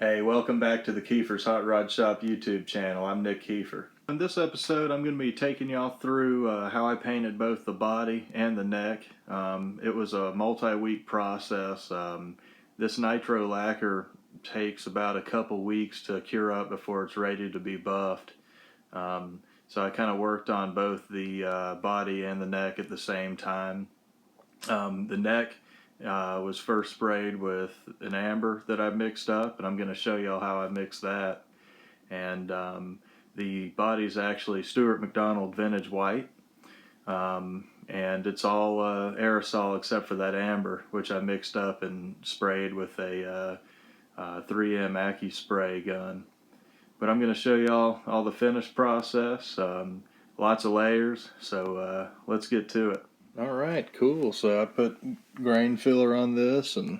Hey, welcome back to the Kiefer's Hot Rod Shop YouTube channel. I'm Nick Kiefer. In this episode, I'm going to be taking y'all through how I painted both the body and the neck. It was a multi-week process. This Nitro Lacquer takes about a couple weeks to cure up before it's ready to be buffed. So I kind of worked on both the body and the neck at the same time. The neck was first sprayed with an amber that I mixed up, and I'm going to show y'all how I mixed that. And the body's actually Stewart Macdonald Vintage White, and it's all aerosol except for that amber, which I mixed up and sprayed with a 3M Accu spray gun. But I'm going to show y'all all the finish process, lots of layers, so let's get to it. Alright, cool. So I put grain filler on this and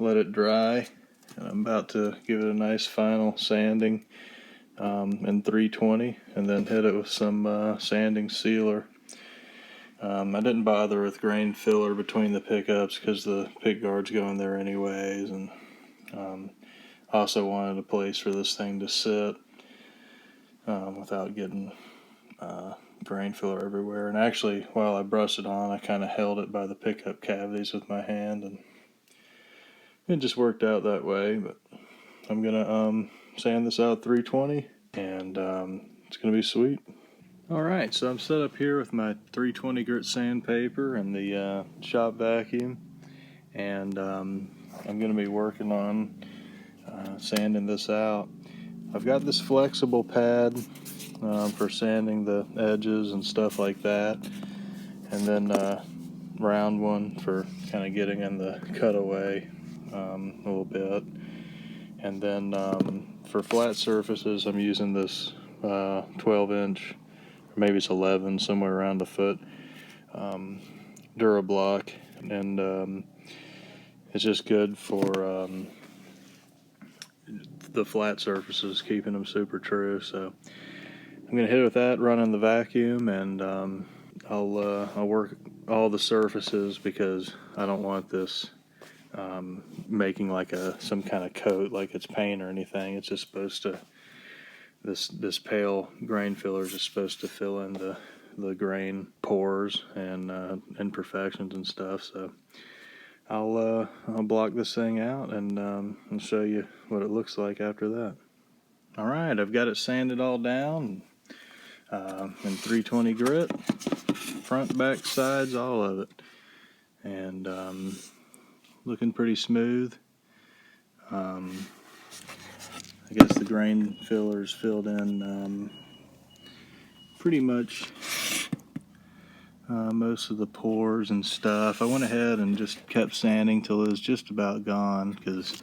let it dry. And I'm about to give it a nice final sanding in 320 and then hit it with some sanding sealer. I didn't bother with grain filler between the pickups because the pick guard's going there anyways, and also wanted a place for this thing to sit without getting grain filler everywhere. And actually, while I brushed it on, I kind of held it by the pickup cavities with my hand, and it just worked out that way. But I'm gonna sand this out 320, and it's gonna be sweet. Alright, so I'm set up here with my 320 grit sandpaper and the shop vacuum, and I'm gonna be working on sanding this out. I've got this flexible pad for sanding the edges and stuff like that, and then round one for kind of getting in the cutaway a little bit. And then for flat surfaces, I'm using this 12-inch, or maybe it's 11, somewhere around a foot, Durablock, and it's just good for the flat surfaces, keeping them super true. So I'm going to hit it with that, running the vacuum, and I'll work all the surfaces because I don't want this making like some kind of coat like it's paint or anything. It's just supposed to, this pale grain filler is just supposed to fill in the grain pores and imperfections and stuff. So I'll block this thing out and I'll show you what it looks like after that. Alright, I've got it sanded all down in 320 grit, front, back, sides, all of it, and looking pretty smooth. I guess the grain filler's filled in pretty much most of the pores and stuff. I went ahead and just kept sanding till it was just about gone because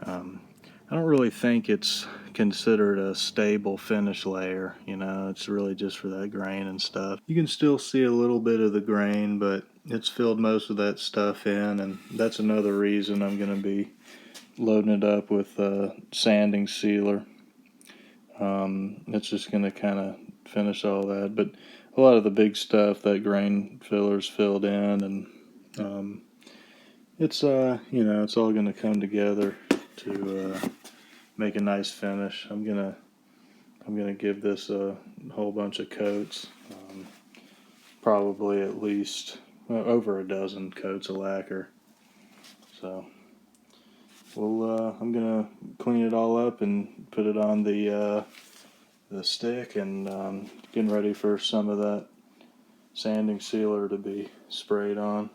I don't really think it's considered a stable finish layer. You know, it's really just for that grain and stuff. You can still see a little bit of the grain, but it's filled most of that stuff in, and that's another reason I'm going to be loading it up with sanding sealer. It's just going to kind of finish all that, but a lot of the big stuff, that grain filler's filled in, and it's you know, it's all going to come together to make a nice finish. I'm gonna give this a whole bunch of coats, probably at least over a dozen coats of lacquer. So I'm gonna clean it all up and put it on the stick, and getting ready for some of that sanding sealer to be sprayed on.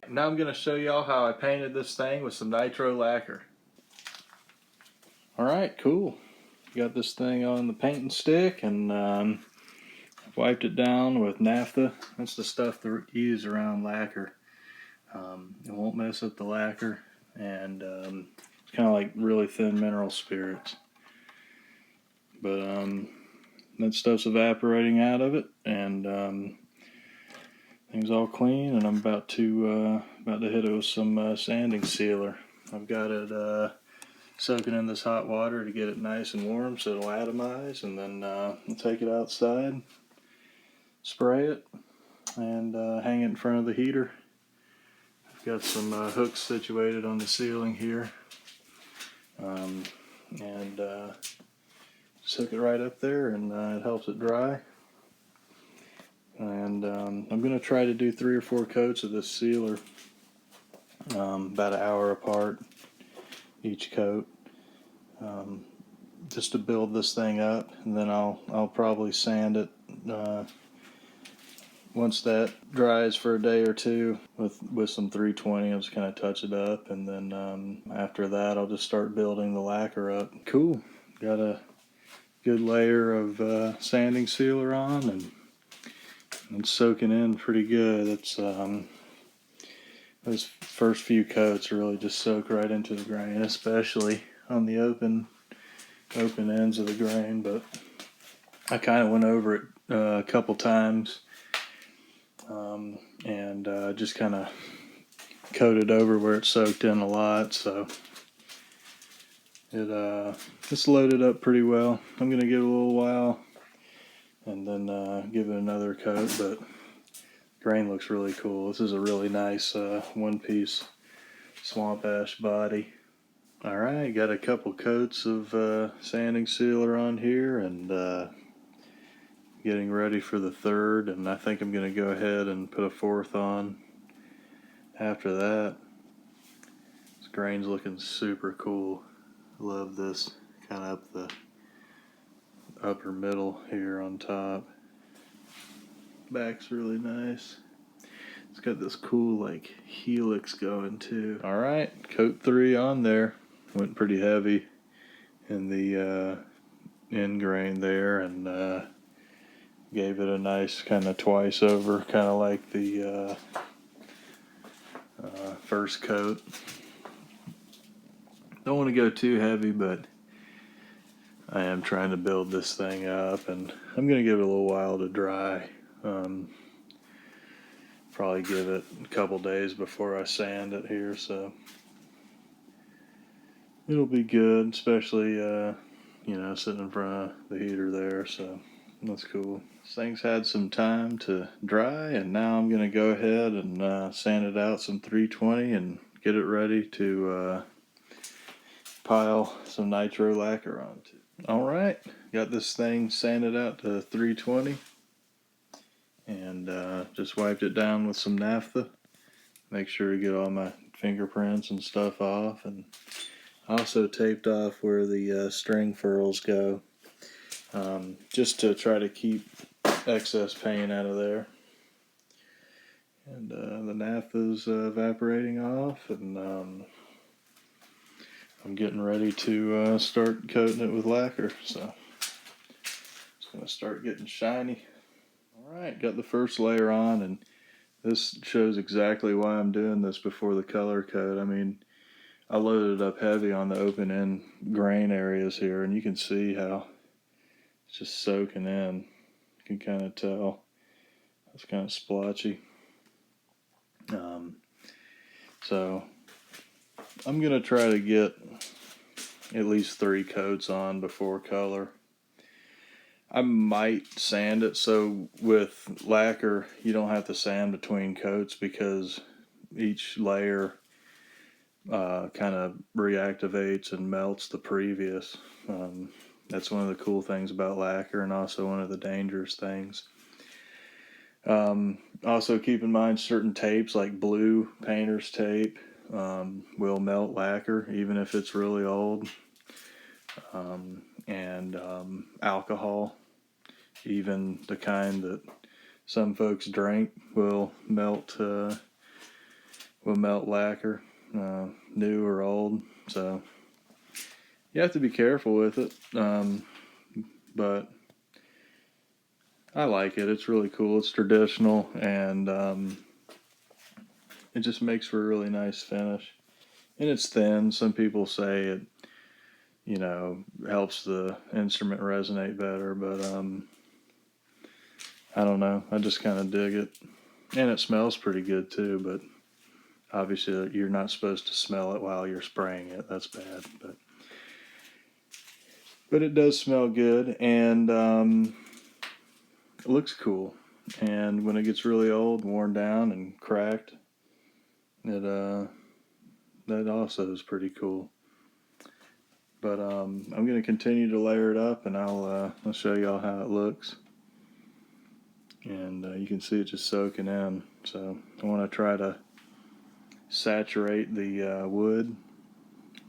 Now I'm gonna show y'all how I painted this thing with some Nitro Lacquer. Alright, cool. Got this thing on the painting stick, and I've wiped it down with naphtha. That's the stuff to use around lacquer. It won't mess up the lacquer, and it's kind of like really thin mineral spirits. But that stuff's evaporating out of it, and things all clean, and I'm about to hit it with some sanding sealer. I've got it soaking in this hot water to get it nice and warm so it'll atomize, and then I'll take it outside, spray it, and hang it in front of the heater. I've got some hooks situated on the ceiling here, and just hook it right up there, and it helps it dry. And I'm going to try to do 3 or 4 coats of this sealer, about an hour apart each coat, just to build this thing up, and then I'll probably sand it once that dries for a day or two with some 320. I'll just kind of touch it up, and then after that I'll just start building the lacquer up. Cool. Got a good layer of sanding sealer on, and it's soaking in pretty good. It's those first few coats really just soak right into the grain, especially on the open ends of the grain. But I kind of went over it a couple times, and just kind of coated over where it soaked in a lot, so it's loaded up pretty well. I'm gonna give it a little while and then give it another coat, but grain looks really cool. This is a really nice one-piece swamp ash body. Alright, got a couple coats of sanding sealer on here, and getting ready for the third, and I think I'm going to go ahead and put a fourth on after that. This grain's looking super cool. I love this kind of up the upper middle here on top. Back's really nice. It's got this cool like helix going too. Alright, coat 3 on there. Went pretty heavy in the end grain there, and gave it a nice kind of twice over, kind of like the first coat. Don't want to go too heavy, but I am trying to build this thing up, and I'm going to give it a little while to dry. Probably give it a couple days before I sand it here, so it'll be good, especially sitting in front of the heater there, so that's cool. This thing's had some time to dry, and now I'm going to go ahead and sand it out some 320 and get it ready to pile some nitro lacquer onto. Alright, got this thing sanded out to 320, and just wiped it down with some naphtha. Make sure to get all my fingerprints and stuff off, and also taped off where the string furls go, just to try to keep excess paint out of there. And the naphtha's evaporating off, and I'm getting ready to start coating it with lacquer, so it's going to start getting shiny. Alright, got the first layer on, and this shows exactly why I'm doing this before the color coat. I mean, I loaded up heavy on the open end grain areas here, and you can see how it's just soaking in. You can kind of tell it's kind of splotchy. So I'm going to try to get at least 3 coats on before color. I might sand it so with lacquer you don't have to sand between coats, because each layer kind of reactivates and melts the previous. That's one of the cool things about lacquer, and also one of the dangerous things. Also keep in mind certain tapes like blue painter's tape will melt lacquer even if it's really old, and alcohol, even the kind that some folks drink, will melt lacquer, new or old. So you have to be careful with it, but I like it. It's really cool. It's traditional, and it just makes for a really nice finish. And it's thin. Some people say it, helps the instrument resonate better, but I don't know. I just kind of dig it. And it smells pretty good too, but obviously you're not supposed to smell it while you're spraying it. That's bad, but it does smell good, and it looks cool. And when it gets really old, worn down, and cracked, that also is pretty cool. But I'm going to continue to layer it up, and I'll show y'all how it looks. And you can see it just soaking in. So I want to try to saturate the wood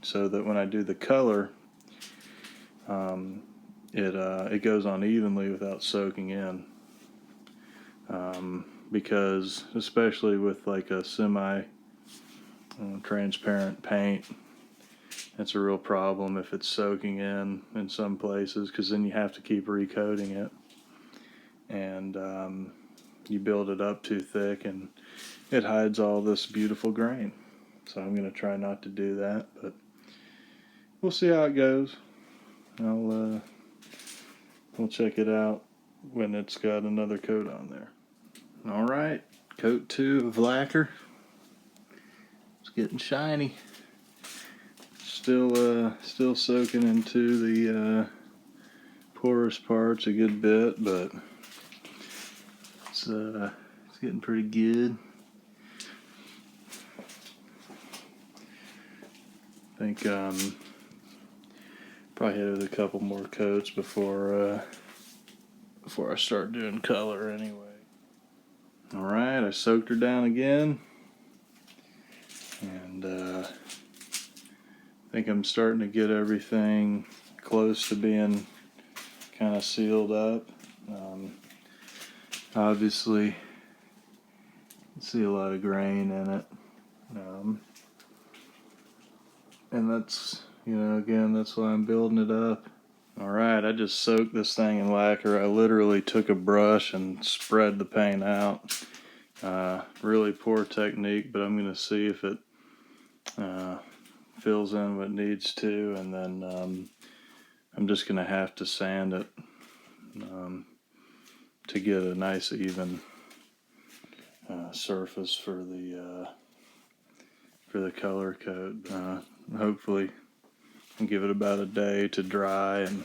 so that when I do the color, it goes on evenly without soaking in. Because especially with like a semi transparent paint, that's a real problem if it's soaking in some places, because then you have to keep recoating it, and you build it up too thick and it hides all this beautiful grain. So I'm going to try not to do that, but we'll see how it goes. We'll check it out when it's got another coat on there. All right, coat 2 of lacquer. It's getting shiny. Still soaking into the porous parts a good bit, but it's getting pretty good. I think probably hit it with a couple more coats before I start doing color anyway. All right, I soaked her down again, and I think I'm starting to get everything close to being kind of sealed up. Obviously, you can see a lot of grain in it, and that's, again, that's why I'm building it up. All right, I just soaked this thing in lacquer. I literally took a brush and spread the paint out. Really poor technique, but I'm going to see if it fills in what it needs to, and then I'm just going to have to sand it to get a nice even surface for the color coat. Hopefully I'll give it about a day to dry and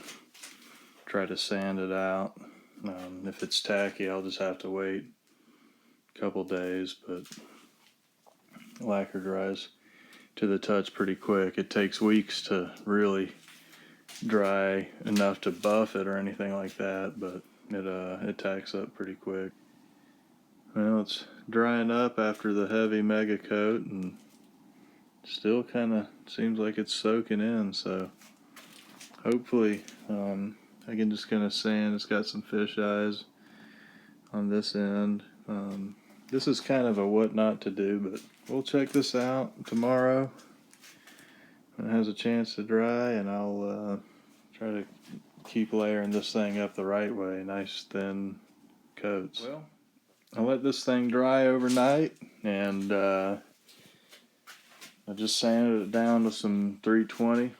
try to sand it out. If it's tacky, I'll just have to wait a couple days, but lacquer dries to the touch pretty quick. It takes weeks to really dry enough to buff it or anything like that, but it tacks up pretty quick. Well, it's drying up after the heavy mega coat, and still kind of seems like it's soaking in, so hopefully I can just kind of sand. It's got some fish eyes on this end. This is kind of a what not to do, but we'll check this out tomorrow when it has a chance to dry, and I'll try to keep layering this thing up the right way, nice thin coats. Well, I let this thing dry overnight, and I just sanded it down with some 320,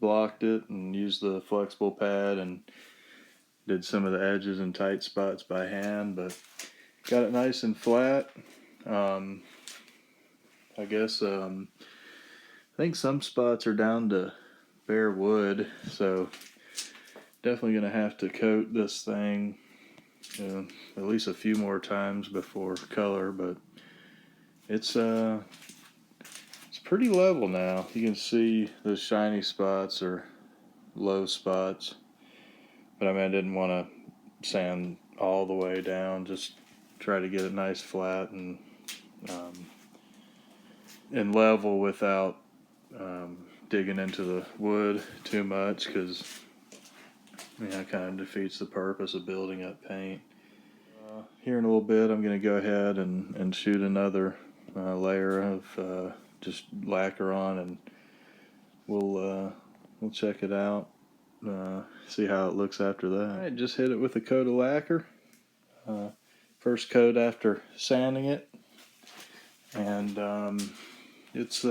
blocked it, and used the flexible pad and did some of the edges and tight spots by hand, but got it nice and flat. I guess I think some spots are down to bare wood, so definitely going to have to coat this thing at least a few more times before color, but it's pretty level now. You can see the shiny spots or low spots, but I mean, I didn't want to sand all the way down, just try to get it nice flat and level without digging into the wood too much, because it kind of defeats the purpose of building up paint. Here in a little bit, I'm going to go ahead and shoot another layer of just lacquer on, and we'll check it out, see how it looks after that. All right, just hit it with a coat of lacquer. First coat after sanding it, and it's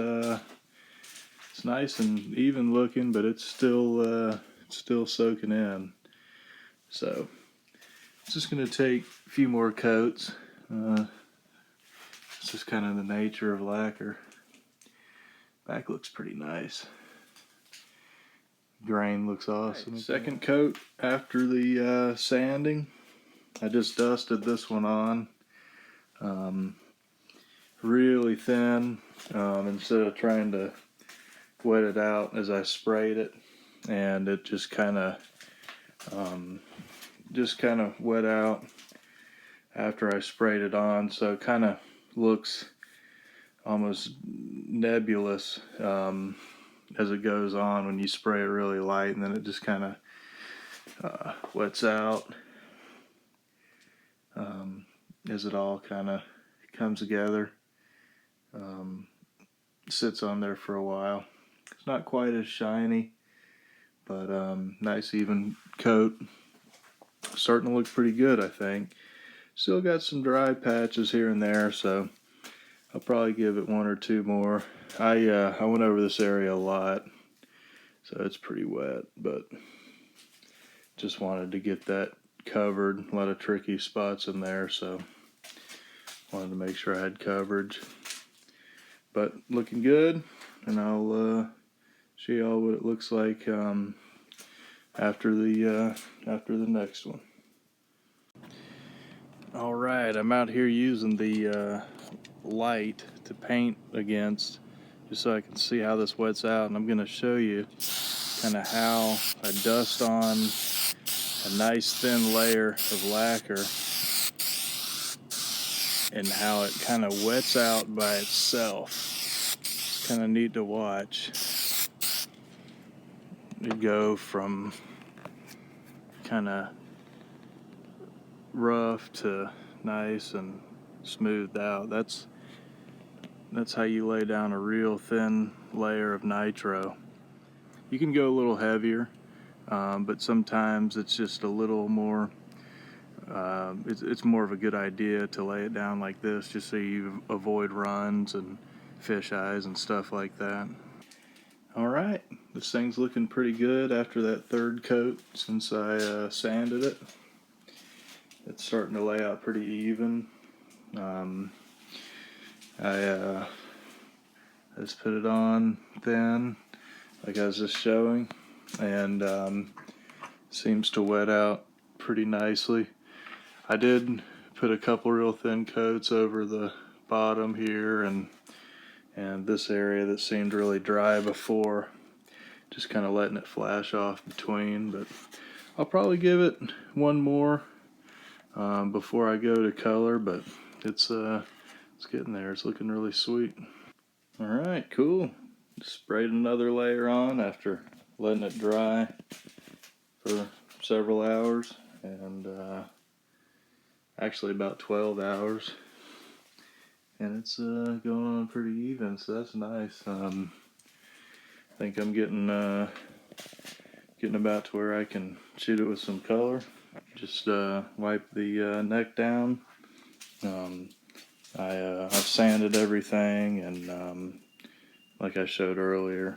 nice and even looking, but it's still soaking in. So it's just going to take a few more coats. It's just kind of the nature of lacquer. Back looks pretty nice. Grain looks awesome. Right, second coat after the sanding. I just dusted this one on. Really thin, instead of trying to wet it out as I sprayed it. and it just kind of wet out after I sprayed it on, so it kind of looks almost nebulous as it goes on when you spray it really light, and then it just kind of wets out as it all kind of comes together. Sits on there for a while. It's not quite as shiny, but nice even coat. Starting to look pretty good, I think. Still got some dry patches here and there, so I'll probably give it one or two more. I went over this area a lot, so it's pretty wet, but just wanted to get that covered. A lot of tricky spots in there, so wanted to make sure I had coverage. But looking good, and I'll show you all what it looks like after the next one. All right, I'm out here using the light to paint against, just so I can see how this wets out, and I'm going to show you kind of how I dust on a nice thin layer of lacquer and how it kind of wets out by itself. It's kind of neat to watch it go from kind of rough to nice and smoothed out. That's how you lay down a real thin layer of nitro. You can go a little heavier, but sometimes it's just a little more it's more of a good idea to lay it down like this, just so you avoid runs and fish eyes and stuff like that. Alright, this thing's looking pretty good after that third coat since I sanded it. It's starting to lay out pretty even. I just put it on thin, like I was just showing, and seems to wet out pretty nicely. I did put a couple real thin coats over the bottom here and this area that seemed really dry before, just kind of letting it flash off between, but I'll probably give it one more before I go to color, but it's getting there. It's looking really sweet. Alright, cool. Sprayed another layer on after letting it dry for several hours, and actually about 12 hours, and it's going on pretty even, so that's nice. I think I'm getting about to where I can shoot it with some color. Just wipe the neck down. I've sanded everything, and like I showed earlier,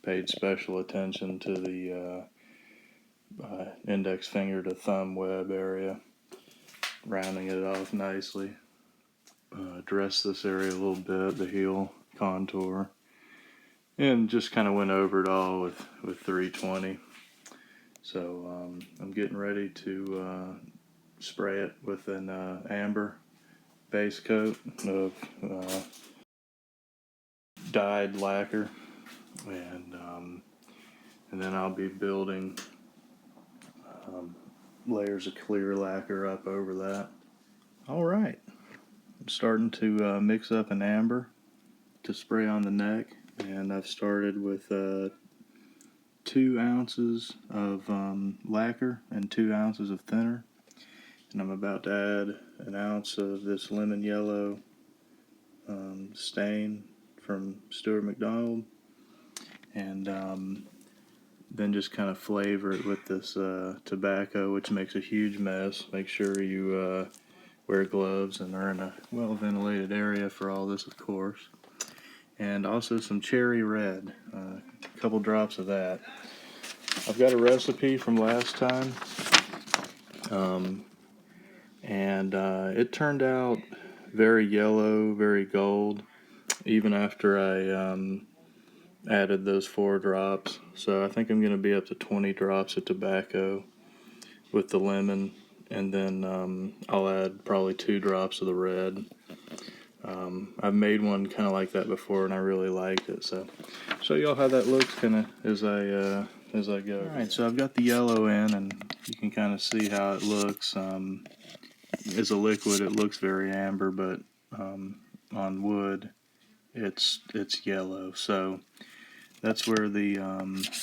paid special attention to the index finger to thumb web area, rounding it off nicely. Dressed this area a little bit, the heel contour, and just kind of went over it all with 320. So I'm getting ready to spray it with an amber base coat of dyed lacquer, and then I'll be building layers of clear lacquer up over that. Alright, I'm starting to mix up an amber to spray on the neck, and I've started with 2 ounces of lacquer and 2 ounces of thinner, and I'm about to add an ounce of this lemon yellow stain from Stewart Macdonald, and then just kind of flavor it with this tobacco, which makes a huge mess. Make sure you wear gloves and are in a well ventilated area for all this, of course. And also some cherry red, a couple drops of that. I've got a recipe from last time, and it turned out very yellow, very gold, even after I added those 4 drops. So I think I'm going to be up to 20 drops of tobacco with the lemon, and then I'll add probably 2 drops of the red. I've made one kind of like that before, and I really liked it. So show y'all how that looks kind of as I as I go. Alright, so I've got the yellow in, and you can kind of see how it looks. As a liquid, it looks very amber, but on wood, it's yellow. So that's where the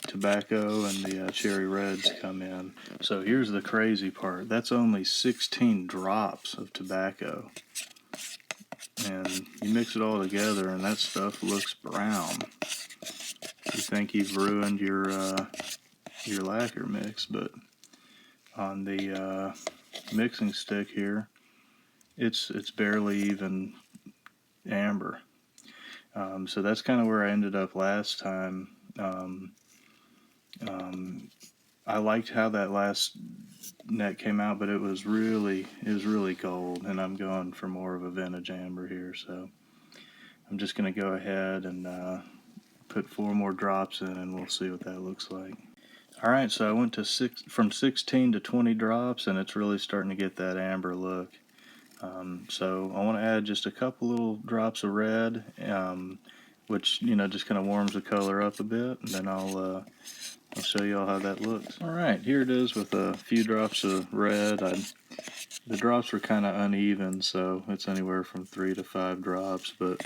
tobacco and the cherry reds come in. So here's the crazy part. That's only 16 drops of tobacco. And you mix it all together and that stuff looks brown. You think you've ruined your lacquer mix, but on the mixing stick here, it's barely even amber. So that's kind of where I ended up last time. I liked how that last neck came out, but it was really gold, and I'm going for more of a vintage amber here. So I'm just going to go ahead and put 4 more drops in, and we'll see what that looks like. All right, so I went to from 16 to 20 drops, and it's really starting to get that amber look. So I want to add just a couple little drops of red, which just kind of warms the color up a bit, and then I'll show you all how that looks. All right, here it is with a few drops of red. The drops were kind of uneven, so it's anywhere from 3 to 5 drops, but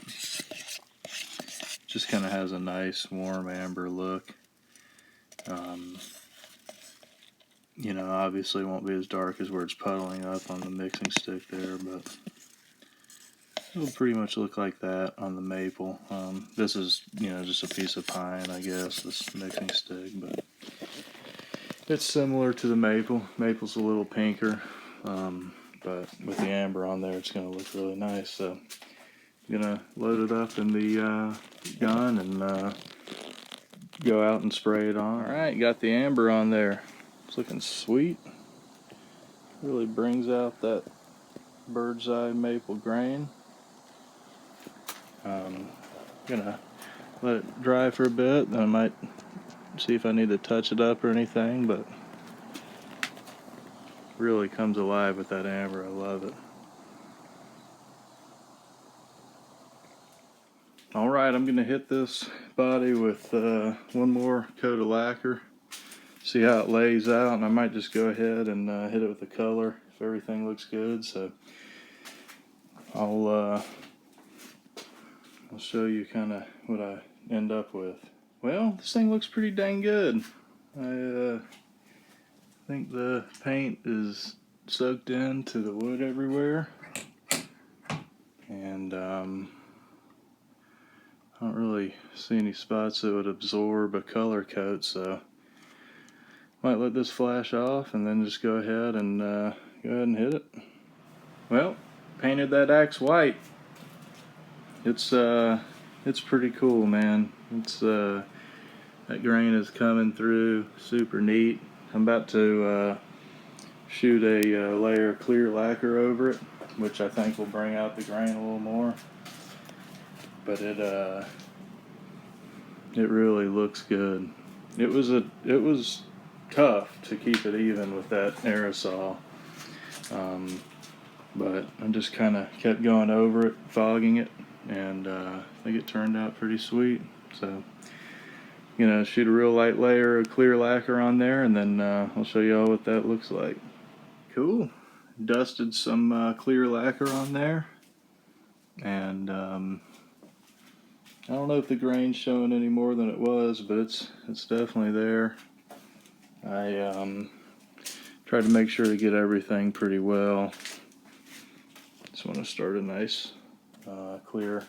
just kind of has a nice warm amber look. Obviously won't be as dark as where it's puddling up on the mixing stick there, but it'll pretty much look like that on the maple. This is, just a piece of pine, I guess, this mixing stick, but it's similar to the maple. Maple's a little pinker, but with the amber on there, it's going to look really nice. So I'm going to load it up in the gun and go out and spray it on. All right, got the amber on there. It's looking sweet. Really brings out that bird's eye maple grain. Gonna let it dry for a bit, then I might see if I need to touch it up or anything, but really comes alive with that amber. I love it. Alright, I'm gonna hit this body with one more coat of lacquer, see how it lays out, and I might just go ahead and hit it with the color if everything looks good. So I'll show you kind of what I end up with. Well, this thing looks pretty dang good. I think the paint is soaked into the wood everywhere, and I don't really see any spots that would absorb a color coat, so might let this flash off and then just go ahead and hit it. Well, painted that axe white. It's pretty cool, man. It's that grain is coming through super neat. I'm about to shoot a layer of clear lacquer over it, which I think will bring out the grain a little more. But it really looks good. It was tough to keep it even with that aerosol, but I just kind of kept going over it, fogging it, and I think it turned out pretty sweet. So shoot a real light layer of clear lacquer on there, and then I'll show you all what that looks like. Cool. Dusted some clear lacquer on there, and I don't know if the grain's showing any more than it was, but it's definitely there. I tried to make sure to get everything pretty well. Just want to start a nice clear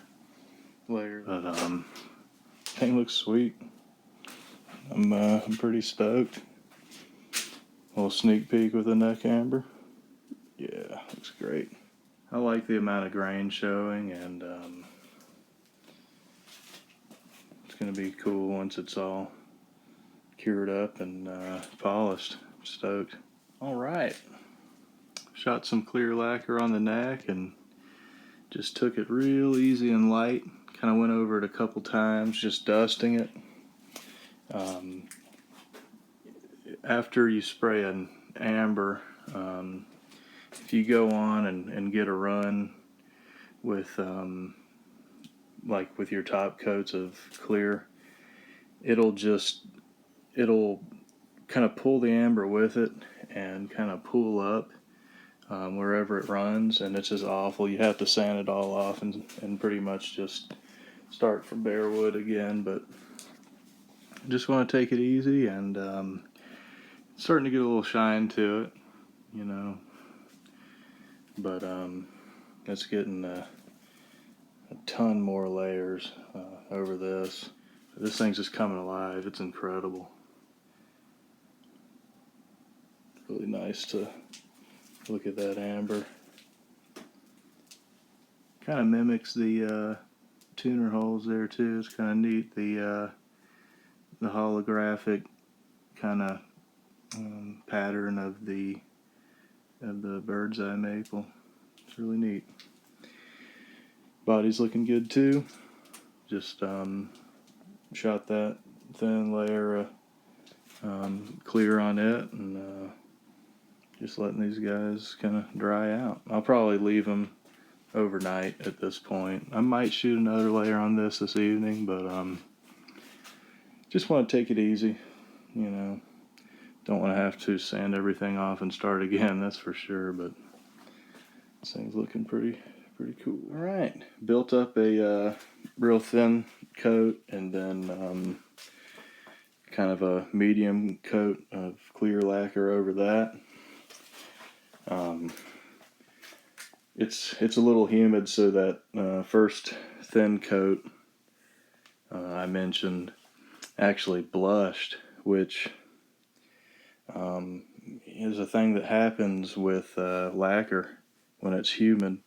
layer. But thing looks sweet. I'm pretty stoked. A little sneak peek with the neck amber. Yeah, looks great. I like the amount of grain showing, and it's going to be cool once it's all cured up and polished. I'm stoked. All right. Shot some clear lacquer on the neck and just took it real easy and light. Kind of went over it a couple times, just dusting it. After you spray an amber, if you go on and get a run with like with your top coats of clear, it'll just it'll kind of pull the amber with it and kind of pull up wherever it runs, and it's just awful. You have to sand it all off and pretty much just start from bare wood again, but just want to take it easy, and it's starting to get a little shine to it, you know, but it's getting a ton more layers over this. This thing's just coming alive. It's incredible. Really nice to look at that amber. Kind of mimics the tuner holes there too. It's kind of neat. The holographic kind of pattern of the bird's eye maple. It's really neat. Body's looking good too. Just shot that thin layer of clear on it, and just letting these guys kind of dry out. I'll probably leave them overnight at this point. I might shoot another layer on this evening, but just want to take it easy, you know. Don't want to have to sand everything off and start again, that's for sure, but this thing's looking pretty cool. All right, built up a real thin coat, and then kind of a medium coat of clear lacquer over that. It's a little humid, so that first thin coat I mentioned actually blushed, which is a thing that happens with lacquer when it's humid.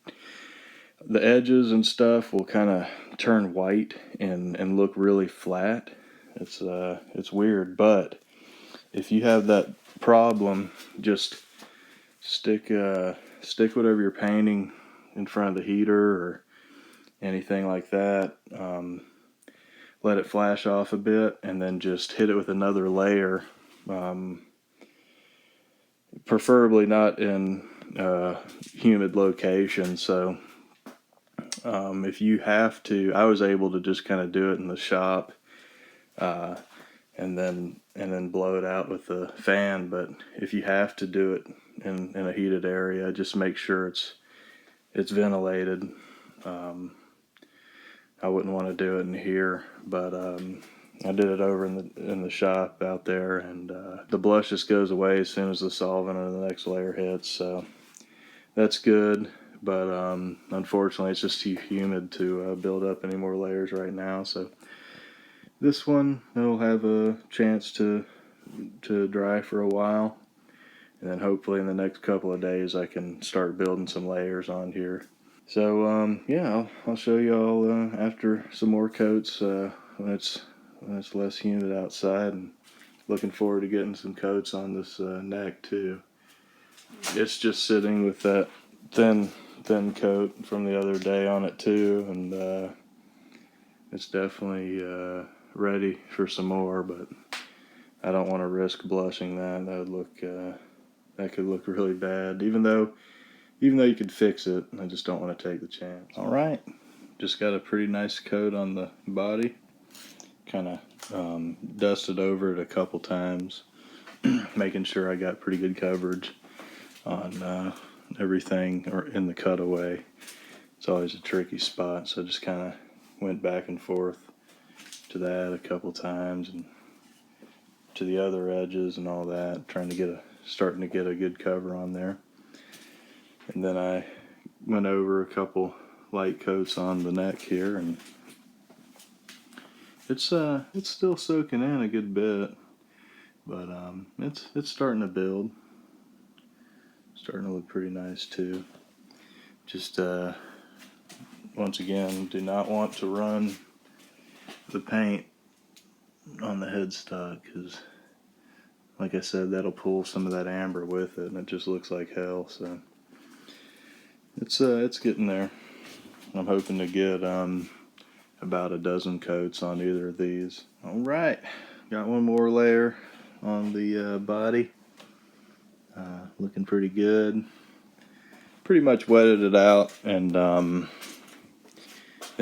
The edges and stuff will kind of turn white and look really flat. It's weird, but if you have that problem, just stick whatever you're painting in front of the heater or anything like that. Let it flash off a bit, and then just hit it with another layer. Preferably not in humid location. So if you have to, I was able to just kind of do it in the shop, and then blow it out with the fan. But if you have to do it in a heated area, just make sure it's ventilated. I wouldn't want to do it in here, but I did it over in the shop out there, and the blush just goes away as soon as the solvent or the next layer hits. So that's good, but unfortunately it's just too humid to build up any more layers right now. So this one will have a chance to dry for a while, and then hopefully in the next couple of days I can start building some layers on here. So yeah, I'll show you all after some more coats when it's less humid outside, and looking forward to getting some coats on this neck too. It's just sitting with that thin coat from the other day on it too, and it's definitely ready for some more, but I don't want to risk blushing that. That could look really bad, even though you could fix it. I just don't want to take the chance. All right, just got a pretty nice coat on the body. Kind of dusted over it a couple times, making sure I got pretty good coverage on everything or in the cutaway. It's always a tricky spot, so I just kind of went back and forth to that a couple times and to the other edges and all that, starting to get a good cover on there. And then I went over a couple light coats on the neck here, and it's still soaking in a good bit, but it's starting to build. Starting to look pretty nice too. Just once again, do not want to run the paint on the headstock, because like I said, that'll pull some of that amber with it, and it just looks like hell. So it's getting there. I'm hoping to get about a dozen coats on either of these. All right, got one more layer on the body. Looking pretty good. Pretty much wetted it out, and then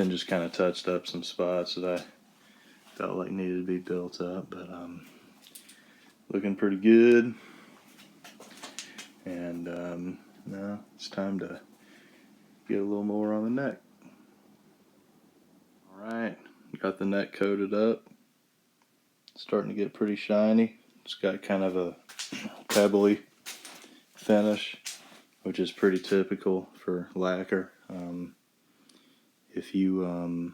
just kind of touched up some spots that I felt like needed to be built up. But looking pretty good. And now it's time to get a little more on the neck. Alright, got the neck coated up. Starting to get pretty shiny. It's got kind of a pebbly finish, which is pretty typical for lacquer. If you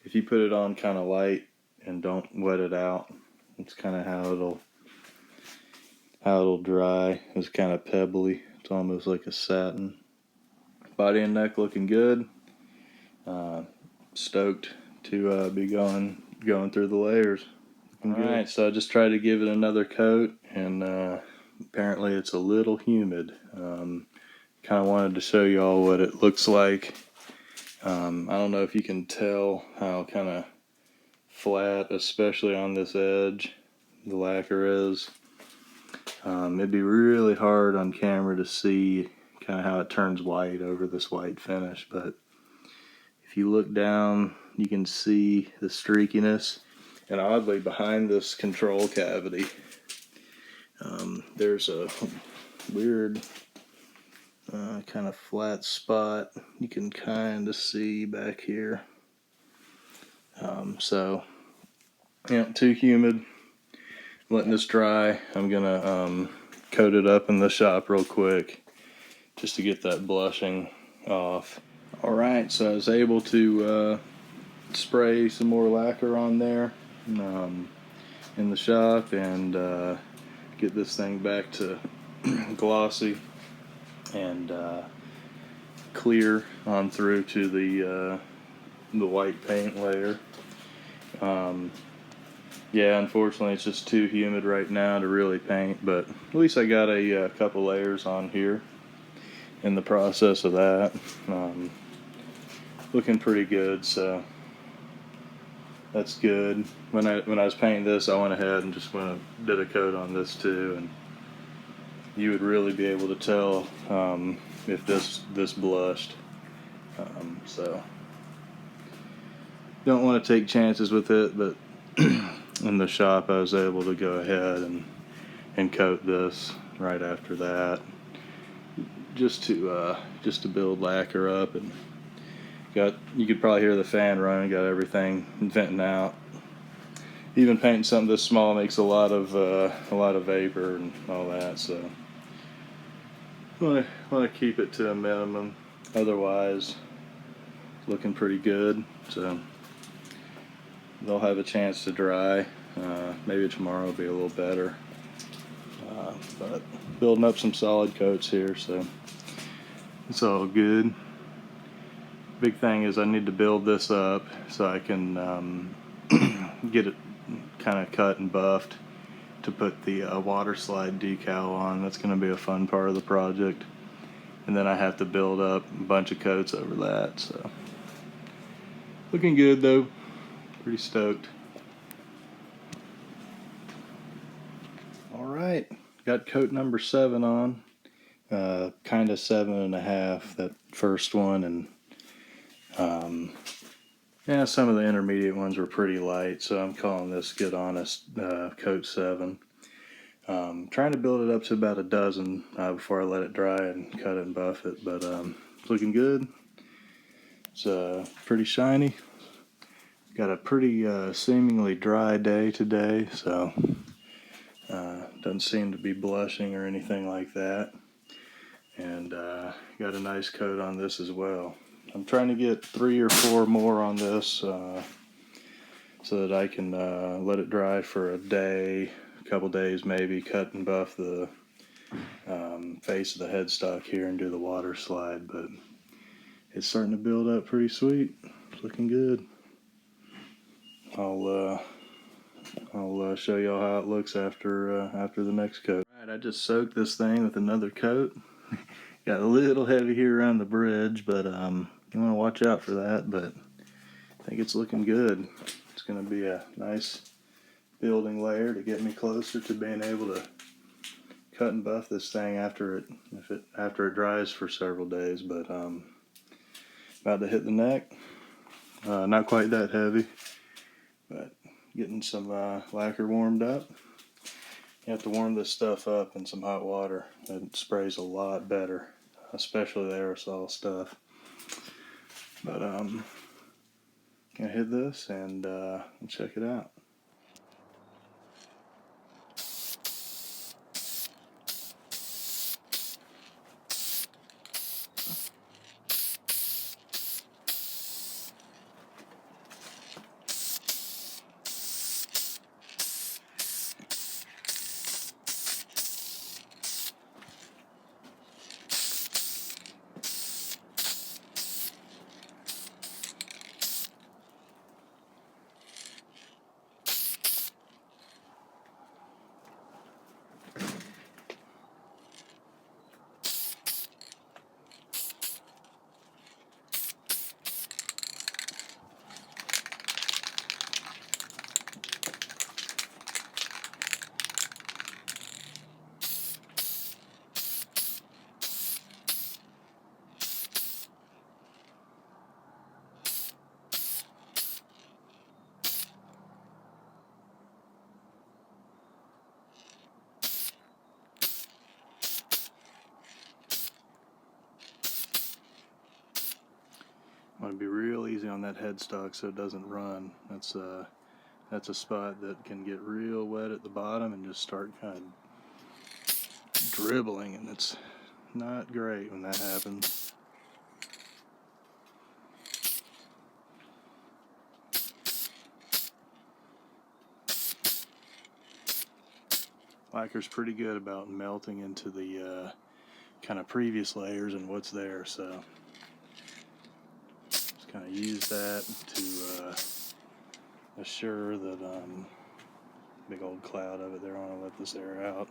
put it on kind of light and don't wet it out, it's kind of how it'll dry. It's kind of pebbly. It's almost like a satin. Body and neck looking good. Stoked to be going through the layers. Alright, so I just tried to give it another coat, and apparently it's a little humid. Kind of wanted to show y'all what it looks like. I don't know if you can tell how kind of flat, especially on this edge, the lacquer is. It'd be really hard on camera to see kind of how it turns white over this white finish, but if you look down, you can see the streakiness. And oddly, behind this control cavity, there's a weird kind of flat spot you can kind of see back here. So, yeah, too humid. Letting this dry. I'm gonna coat it up in the shop real quick just to get that blushing off. Alright, so I was able to spray some more lacquer on there in the shop and get this thing back to glossy and clear on through to the white paint layer. Yeah, unfortunately it's just too humid right now to really paint, but at least I got a couple layers on here in the process of that. Looking pretty good, so that's good. When I was painting this, I went ahead and just did a coat on this too, and you would really be able to tell if this blushed. So don't want to take chances with it, but in the shop I was able to go ahead and coat this right after that, just to build lacquer up. And you could probably hear the fan running, got everything venting out. Even painting something this small makes a lot of vapor and all that, so want to keep it to a minimum. Otherwise, looking pretty good. So they'll have a chance to dry. Maybe tomorrow will be a little better. But building up some solid coats here, so it's all good. Big thing is I need to build this up so I can get it kind of cut and buffed to put the Waterslide decal on. That's going to be a fun part of the project. And then I have to build up a bunch of coats over that. So looking good though. Pretty stoked. Alright, got coat number 7 on. Kind of 7.5, that first one, and yeah, some of the intermediate ones were pretty light, so I'm calling this good honest coat 7. Trying to build it up to about a dozen before I let it dry and cut it and buff it, but it's looking good. It's pretty shiny. Got a pretty seemingly dry day today, so doesn't seem to be blushing or anything like that. And got a nice coat on this as well. I'm trying to get 3 or 4 more on this so that I can let it dry for a day, a couple days maybe, cut and buff the face of the headstock here and do the water slide. But it's starting to build up pretty sweet. It's looking good. I'll show y'all how it looks after the next coat. All right, I just soaked this thing with another coat. Got a little heavy here around the bridge, but you want to watch out for that. But I think it's looking good. It's going to be a nice building layer to get me closer to being able to cut and buff this thing after it dries for several days. But about to hit the neck. Not quite that heavy, but getting some lacquer warmed up. You have to warm this stuff up in some hot water. It sprays a lot better, especially the aerosol stuff. But gonna hit this and check it out. Want to be real easy on that headstock so it doesn't run. That's a spot that can get real wet at the bottom and just start kind of dribbling, and it's not great when that happens. Lacquer's pretty good about melting into the kind of previous layers and what's there, so just kind of use that to assure that big old cloud of it there. I want to let this air out.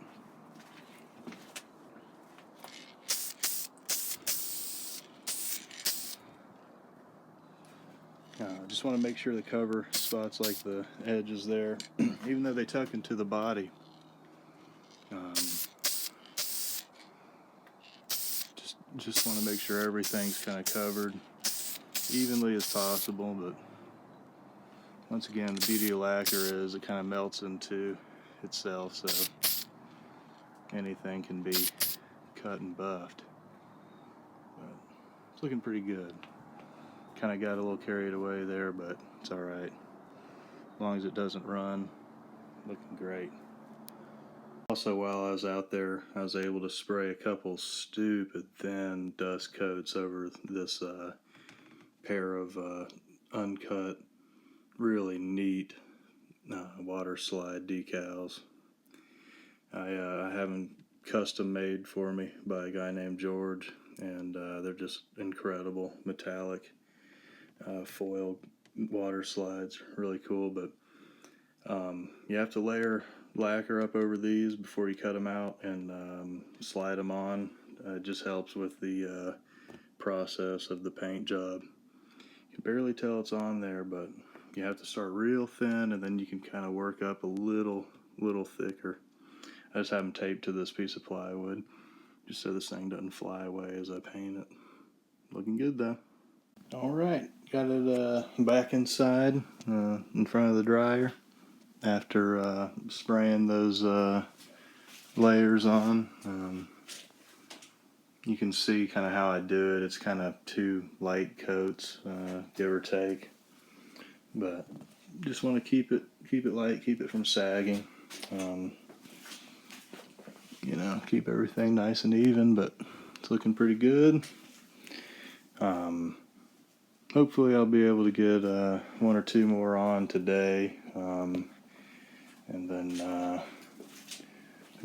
Just want to make sure the cover spots, like the edges there, even though they tuck into the body, just want to make sure everything's kind of covered evenly as possible. But once again, the beauty of lacquer is it kind of melts into itself, so anything can be cut and buffed. But it's looking pretty good. Kind of got a little carried away there, but it's alright. As long as it doesn't run, looking great. Also, while I was out there, I was able to spray a couple stupid thin dust coats over this pair of uncut, really neat Waterslide decals. I have them custom made for me by a guy named George, and they're just incredible. Metallic foil water slides, really cool. But you have to layer lacquer up over these before you cut them out and slide them on. It just helps with the process of the paint job. You can barely tell it's on there, but you have to start real thin, and then you can kind of work up a little thicker. I just have them taped to this piece of plywood just so this thing doesn't fly away as I paint it. Looking good though. Alright, got it back inside in front of the dryer after spraying those layers on. You can see kind of how I do it. It's kind of 2 light coats, give or take. But just want to keep it light, keep it from sagging. You know, keep everything nice and even, but it's looking pretty good. Hopefully I'll be able to get 1 or 2 more on today, and then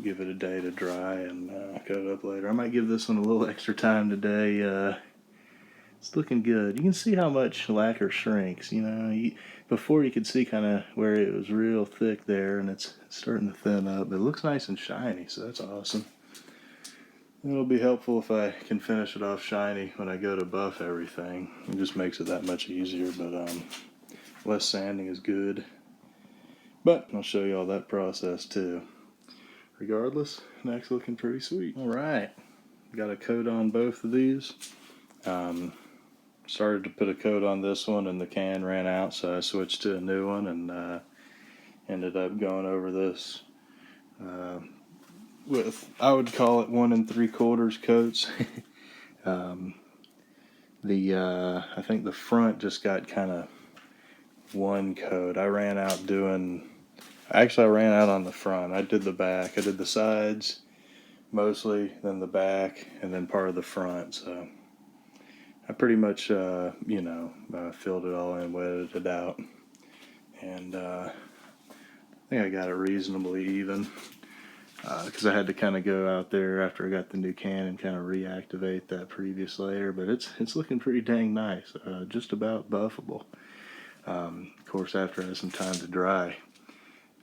give it a day to dry and cut it up later. I might give this one a little extra time today. It's looking good. You can see how much lacquer shrinks. You know, before you could see kind of where it was real thick there, and it's starting to thin up. But it looks nice and shiny, so that's awesome. It'll be helpful if I can finish it off shiny when I go to buff everything. It just makes it that much easier, but less sanding is good. But I'll show you all that process too. Regardless, neck's looking pretty sweet. Alright, got a coat on both of these. Started to put a coat on this one and the can ran out, so I switched to a new one and ended up going over this with, I would call it 1 3/4 coats. I think the front just got kind of one coat. I ran out on the front. I did the back. I did the sides mostly, then the back, and then part of the front. So I pretty much, filled it all in, wetted it out. And I think I got it reasonably even. Because I had to kind of go out there after I got the new can and kind of reactivate that previous layer, but it's looking pretty dang nice, just about buffable. Of course, after it has some time to dry.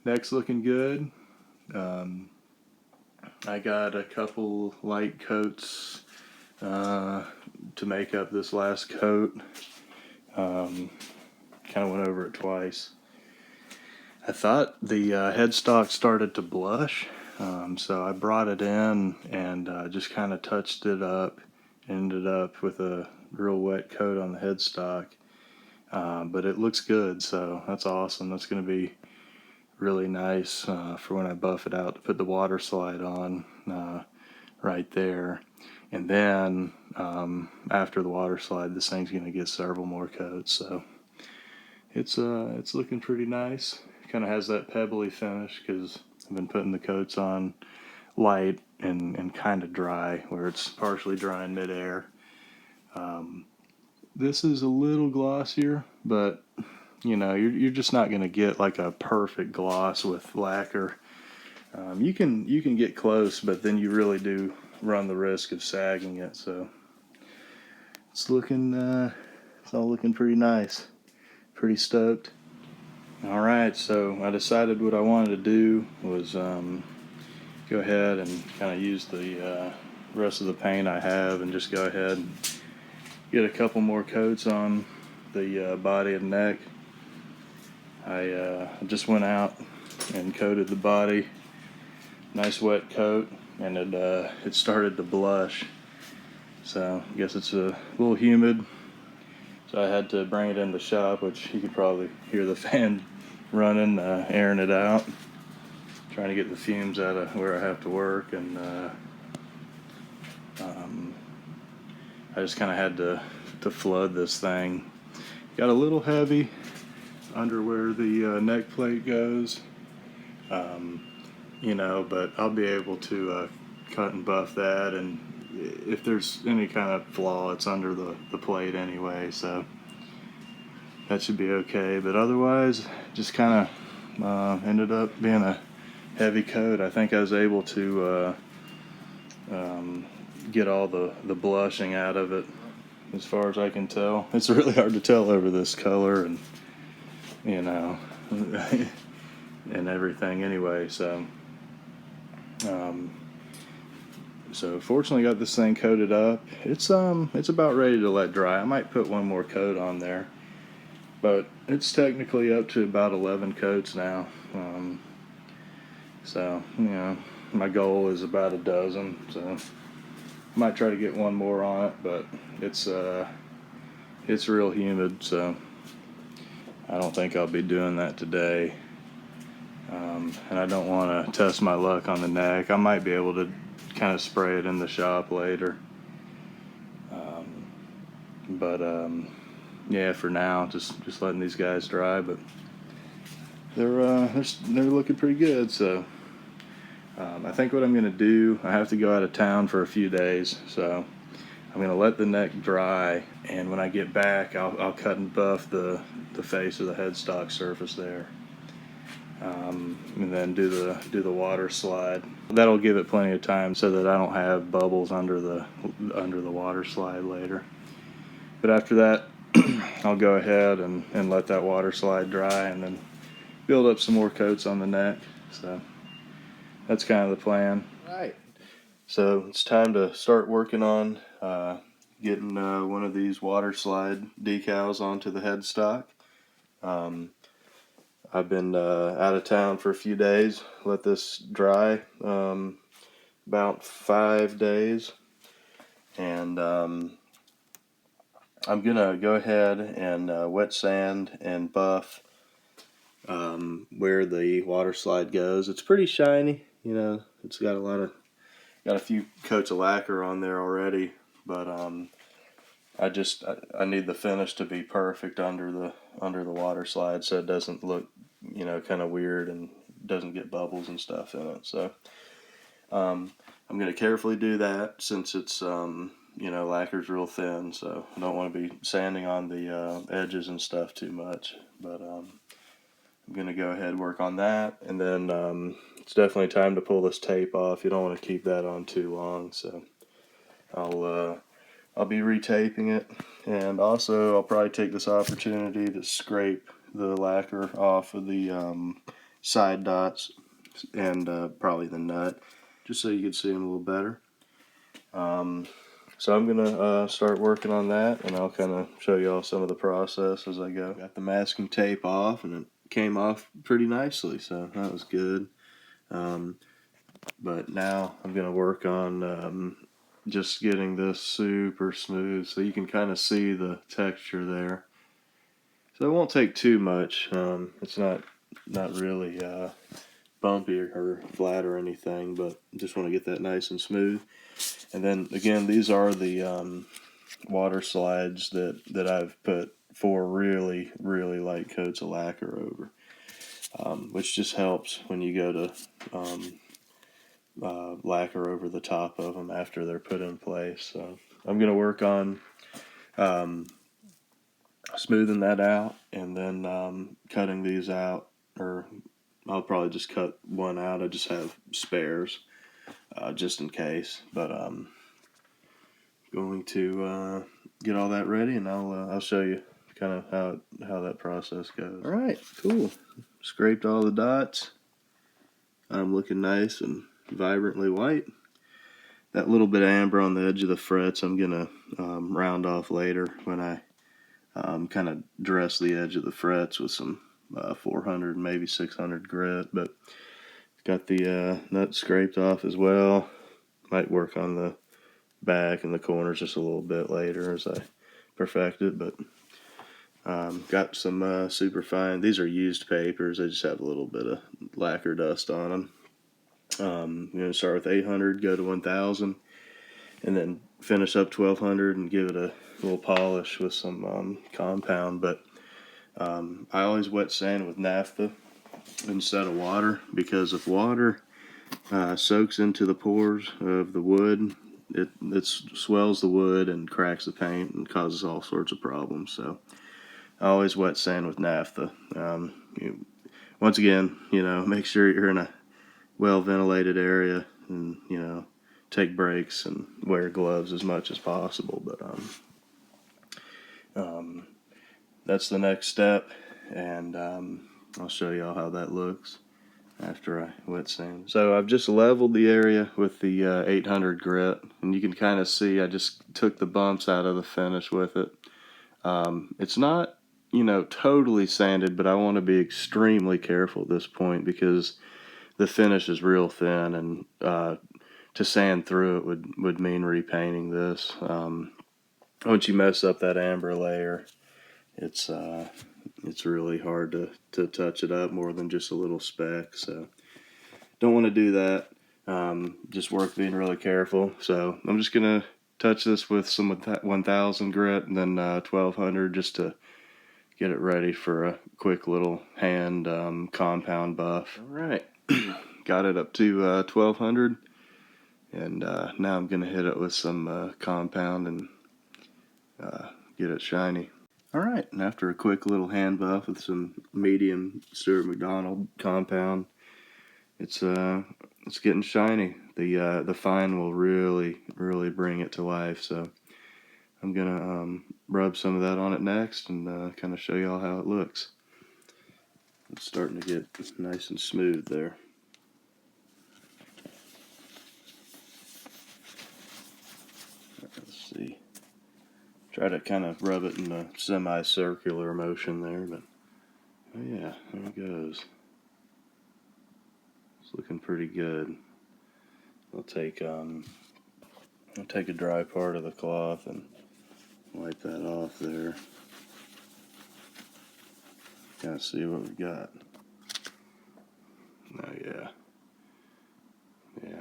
Neck's looking good. I got a couple light coats to make up this last coat. Kind of went over it twice. I thought the headstock started to blush. So I brought it in and just kind of touched it up. Ended up with a real wet coat on the headstock. But it looks good, so that's awesome. That's going to be really nice for when I buff it out to put the Waterslide on right there. And then after the Waterslide, this thing's going to get several more coats. So it's looking pretty nice. Kind of has that pebbly finish because I've been putting the coats on light and kind of dry, where it's partially dry in midair. This is a little glossier, but you're just not going to get like a perfect gloss with lacquer. You can get close, but then you really do run the risk of sagging it. So it's all looking pretty nice. Pretty stoked. All right, so I decided what I wanted to do was go ahead and kind of use the rest of the paint I have and just go ahead and get a couple more coats on the body and neck. I just went out and coated the body, nice wet coat, and it started to blush. So I guess it's a little humid. So I had to bring it in the shop, which you could probably hear the fan running, airing it out, trying to get the fumes out of where I have to work. And I just kind of had to flood this thing. Got a little heavy under where the neck plate goes, but I'll be able to cut and buff that, and if there's any kind of flaw, it's under the plate anyway, so that should be okay. But otherwise, just kind of ended up being a heavy coat. I think I was able to get all the blushing out of it, as far as I can tell. It's really hard to tell over this color and and everything anyway. So fortunately got this thing coated up. It's about ready to let dry. I might put one more coat on there, but it's technically up to about 11 coats now. So my goal is about a dozen, so I might try to get one more on it, but it's real humid, so I don't think I'll be doing that today. And I don't want to test my luck on the neck. I might be able to kind of spray it in the shop later. Yeah, for now, just letting these guys dry, but they're looking pretty good. So I think what I'm going to do, I have to go out of town for a few days, so I'm going to let the neck dry, and when I get back, I'll cut and buff the face of the headstock surface there. And then do the water slide. That'll give it plenty of time so that I don't have bubbles under the water slide later. But after that, I'll go ahead and let that water slide dry, and then build up some more coats on the neck. So that's kind of the plan. Right. So it's time to start working on getting one of these water slide decals onto the headstock. I've been out of town for a few days. Let this dry about 5 days, and I'm gonna go ahead and wet sand and buff where the water slide goes. It's pretty shiny. You know, it's got a few coats of lacquer on there already, but I need the finish to be perfect under the Waterslide, so it doesn't look, you know, kind of weird and doesn't get bubbles and stuff in it. So I'm going to carefully do that since it's you know, lacquer's real thin, so I don't want to be sanding on the edges and stuff too much. But I'm going to go ahead and work on that, and then it's definitely time to pull this tape off. You don't want to keep that on too long, so I'll be retaping it, and also I'll probably take this opportunity to scrape the lacquer off of the side dots and probably the nut, just so you can see them a little better. So I'm gonna start working on that, and I'll kind of show you all some of the process as I go. Got the masking tape off, and it came off pretty nicely, so that was good. But now I'm gonna work on just getting this super smooth, so you can kind of see the texture there. So it won't take too much. It's not really bumpy or flat or anything, but just want to get that nice and smooth. And then again, these are the water slides that I've put 4 really light coats of lacquer over, which just helps when you go to lacquer over the top of them after they're put in place. So I'm going to work on smoothing that out, and then cutting these out, or I'll probably just cut one out. I just have spares just in case, but going to get all that ready, and I'll show you kind of how that process goes. All right, cool. Scraped all the dots. I'm looking nice and vibrantly white. That little bit of amber on the edge of the frets I'm gonna round off later when I kind of dress the edge of the frets with some 400, maybe 600 grit. But got the nut scraped off as well. Might work on the back and the corners just a little bit later as I perfect it. But got some super fine. These are used papers. They just have a little bit of lacquer dust on them. I'm going to start with 800, go to 1000, and then finish up 1200 and give it a little polish with some compound. But I always wet sand with naphtha instead of water, because if water soaks into the pores of the wood, it swells the wood and cracks the paint and causes all sorts of problems. So I always wet sand with naphtha. Once again, you know, make sure you're in a well ventilated area, and you know, take breaks and wear gloves as much as possible. But that's the next step, and I'll show y'all how that looks after I wet sand. So I've just leveled the area with the 800 grit, and you can kind of see I just took the bumps out of the finish with it. It's not, you know, totally sanded, but I want to be extremely careful at this point because the finish is real thin, and to sand through it would mean repainting this. Once you mess up that amber layer, it's really hard to touch it up more than just a little speck. So don't want to do that. Just worth being really careful. So I'm just gonna touch this with some 1000 grit and then 1200 just to get it ready for a quick little hand compound buff. All right. Got it up to 1200, and now I'm going to hit it with some compound and get it shiny. All right, and after a quick little hand buff with some medium Stewart Macdonald compound, it's getting shiny. The fine will really bring it to life. So I'm gonna rub some of that on it next and kind of show y'all how it looks. It's starting to get nice and smooth there. Let's see. Try to kind of rub it in a semicircular motion there, but oh yeah, there it goes. It's looking pretty good. I'll take a dry part of the cloth and wipe that off there. Kind of see what we got. Oh yeah,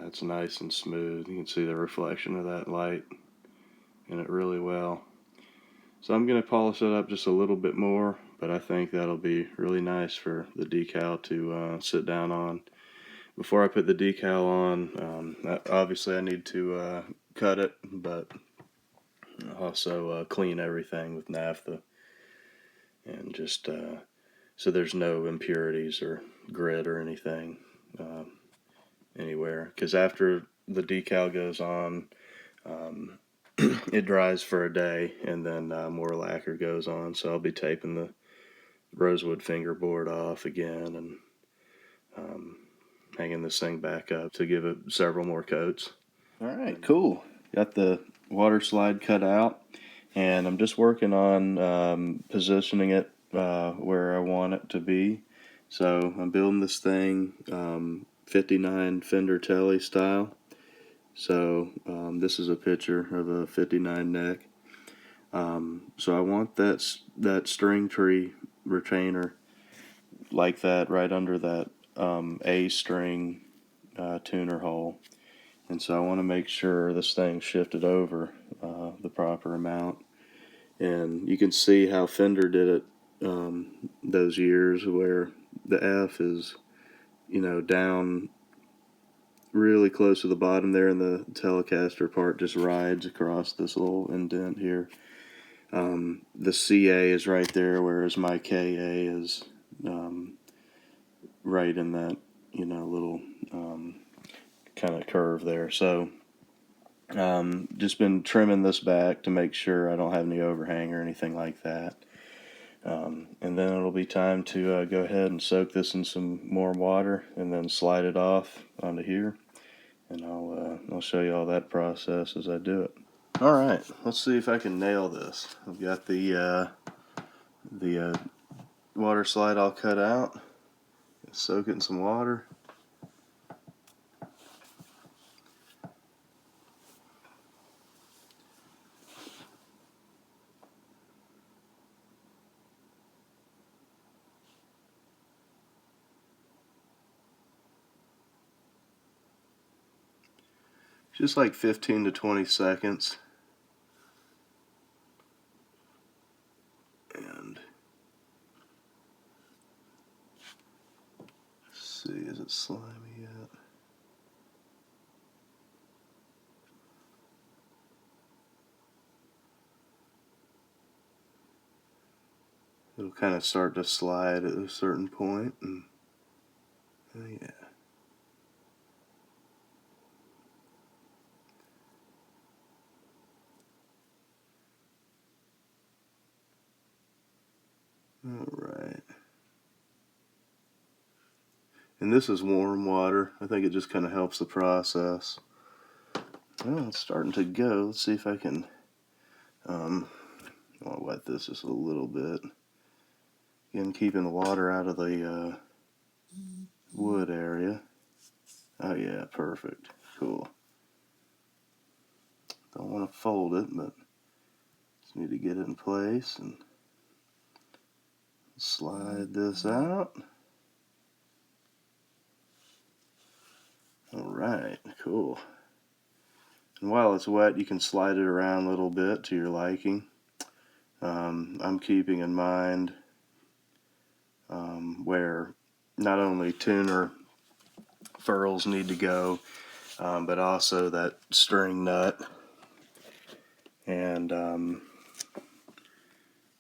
it's nice and smooth. You can see the reflection of that light in it really well. So I'm going to polish it up just a little bit more, but I think that'll be really nice for the decal to sit down on. Before I put the decal on, obviously I need to cut it, but also clean everything with naphtha, and just so there's no impurities or grit or anything anywhere. Because after the decal goes on, it dries for a day, and then more lacquer goes on. So I'll be taping the rosewood fingerboard off again, and hanging this thing back up to give it several more coats. All right, cool. Got the water slide cut out, and I'm just working on positioning it where I want it to be. So I'm building this thing 59 fender Tele style. So this is a picture of a 59 neck. So I want that string tree retainer like that right under that A string tuner hole. And so I want to make sure this thing's shifted over the proper amount. And you can see how Fender did it those years, where the F is, down really close to the bottom there, and the Telecaster part just rides across this little indent here. The CA is right there, whereas my KA is right in that, little kind of curve there. So just been trimming this back to make sure I don't have any overhang or anything like that. And then it'll be time to go ahead and soak this in some warm water, and then slide it off onto here. And I'll show you all that process as I do it. All right, let's see if I can nail this. I've got the water slide all cut out. Soak it in some water. Just like 15 to 20 seconds. And let's see, is it slimy yet? It'll kind of start to slide at a certain point, and yeah. Alright. And this is warm water. I think it just kind of helps the process. Well, it's starting to go. Let's see if I can I'll wet this just a little bit. Again, keeping the water out of the wood area. Oh yeah, perfect. Cool. Don't want to fold it, but just need to get it in place and slide this out. Alright, cool. And while it's wet, you can slide it around a little bit to your liking. I'm keeping in mind where not only tuner furls need to go, but also that string nut. And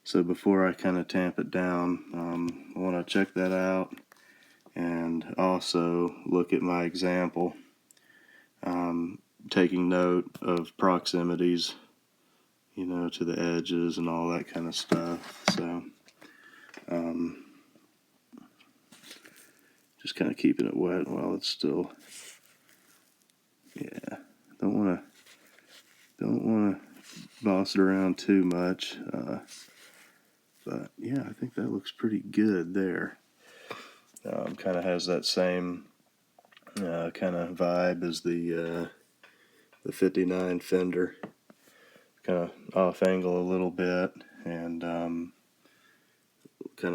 so before I kind of tamp it down, I want to check that out, and also look at my example, taking note of proximities, to the edges and all that kind of stuff. So just kind of keeping it wet while it's still, yeah, don't want to boss it around too much, but yeah, I think that looks pretty good there. Kind of has that same kind of vibe as the 59 Fender, kind of off angle a little bit, and kind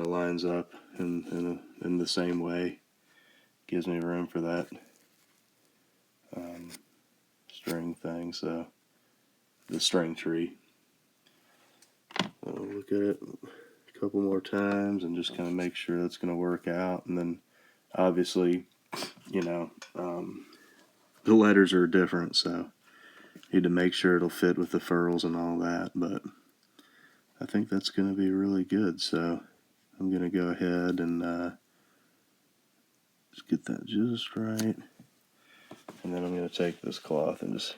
of lines up in the same way. Gives me room for that string thing, so the string tree. I'll look at it a couple more times and just kind of make sure that's going to work out. And then obviously, you know, the letters are different, so need to make sure it'll fit with the furls and all that, but I think that's going to be really good. So I'm going to go ahead and just get that just right. And then I'm going to take this cloth and just,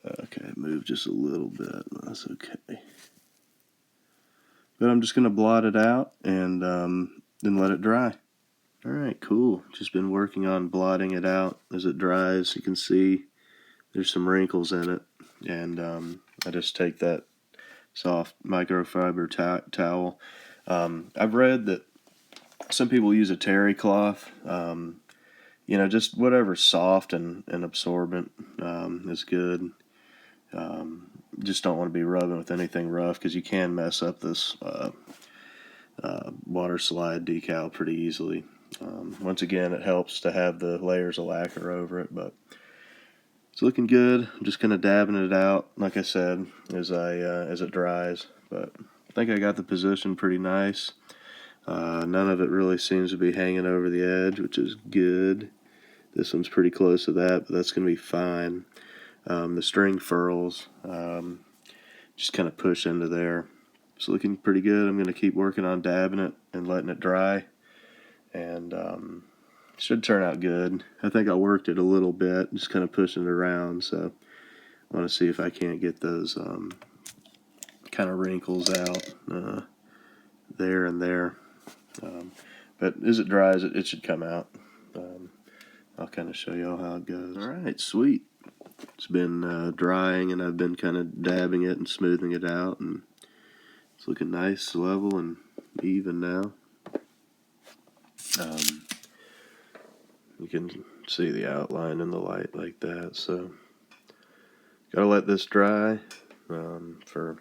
okay, move just a little bit. That's okay. But I'm just going to blot it out and then let it dry. Alright, cool. Just been working on blotting it out as it dries. You can see there's some wrinkles in it. And I just take that soft microfiber towel. I've read that some people use a terry cloth. You know, just whatever's soft and absorbent is good. Just don't want to be rubbing with anything rough because you can mess up this Waterslide decal pretty easily. Once again, it helps to have the layers of lacquer over it, but it's looking good. I'm just kind of dabbing it out, like I said, as it dries. But I think I got the position pretty nice. None of it really seems to be hanging over the edge, which is good. This one's pretty close to that, but that's going to be fine. The string furls just kind of push into there. It's looking pretty good. I'm going to keep working on dabbing it and letting it dry, and should turn out good. I think I worked it a little bit, just kind of pushing it around, so I want to see if I can't get those kind of wrinkles out there and there. But as it dries, it should come out. I'll kind of show y'all how it goes. Alright, sweet. It's been drying, and I've been kind of dabbing it and smoothing it out, and it's looking nice, level, and even now. You can see the outline in the light like that, so gotta let this dry for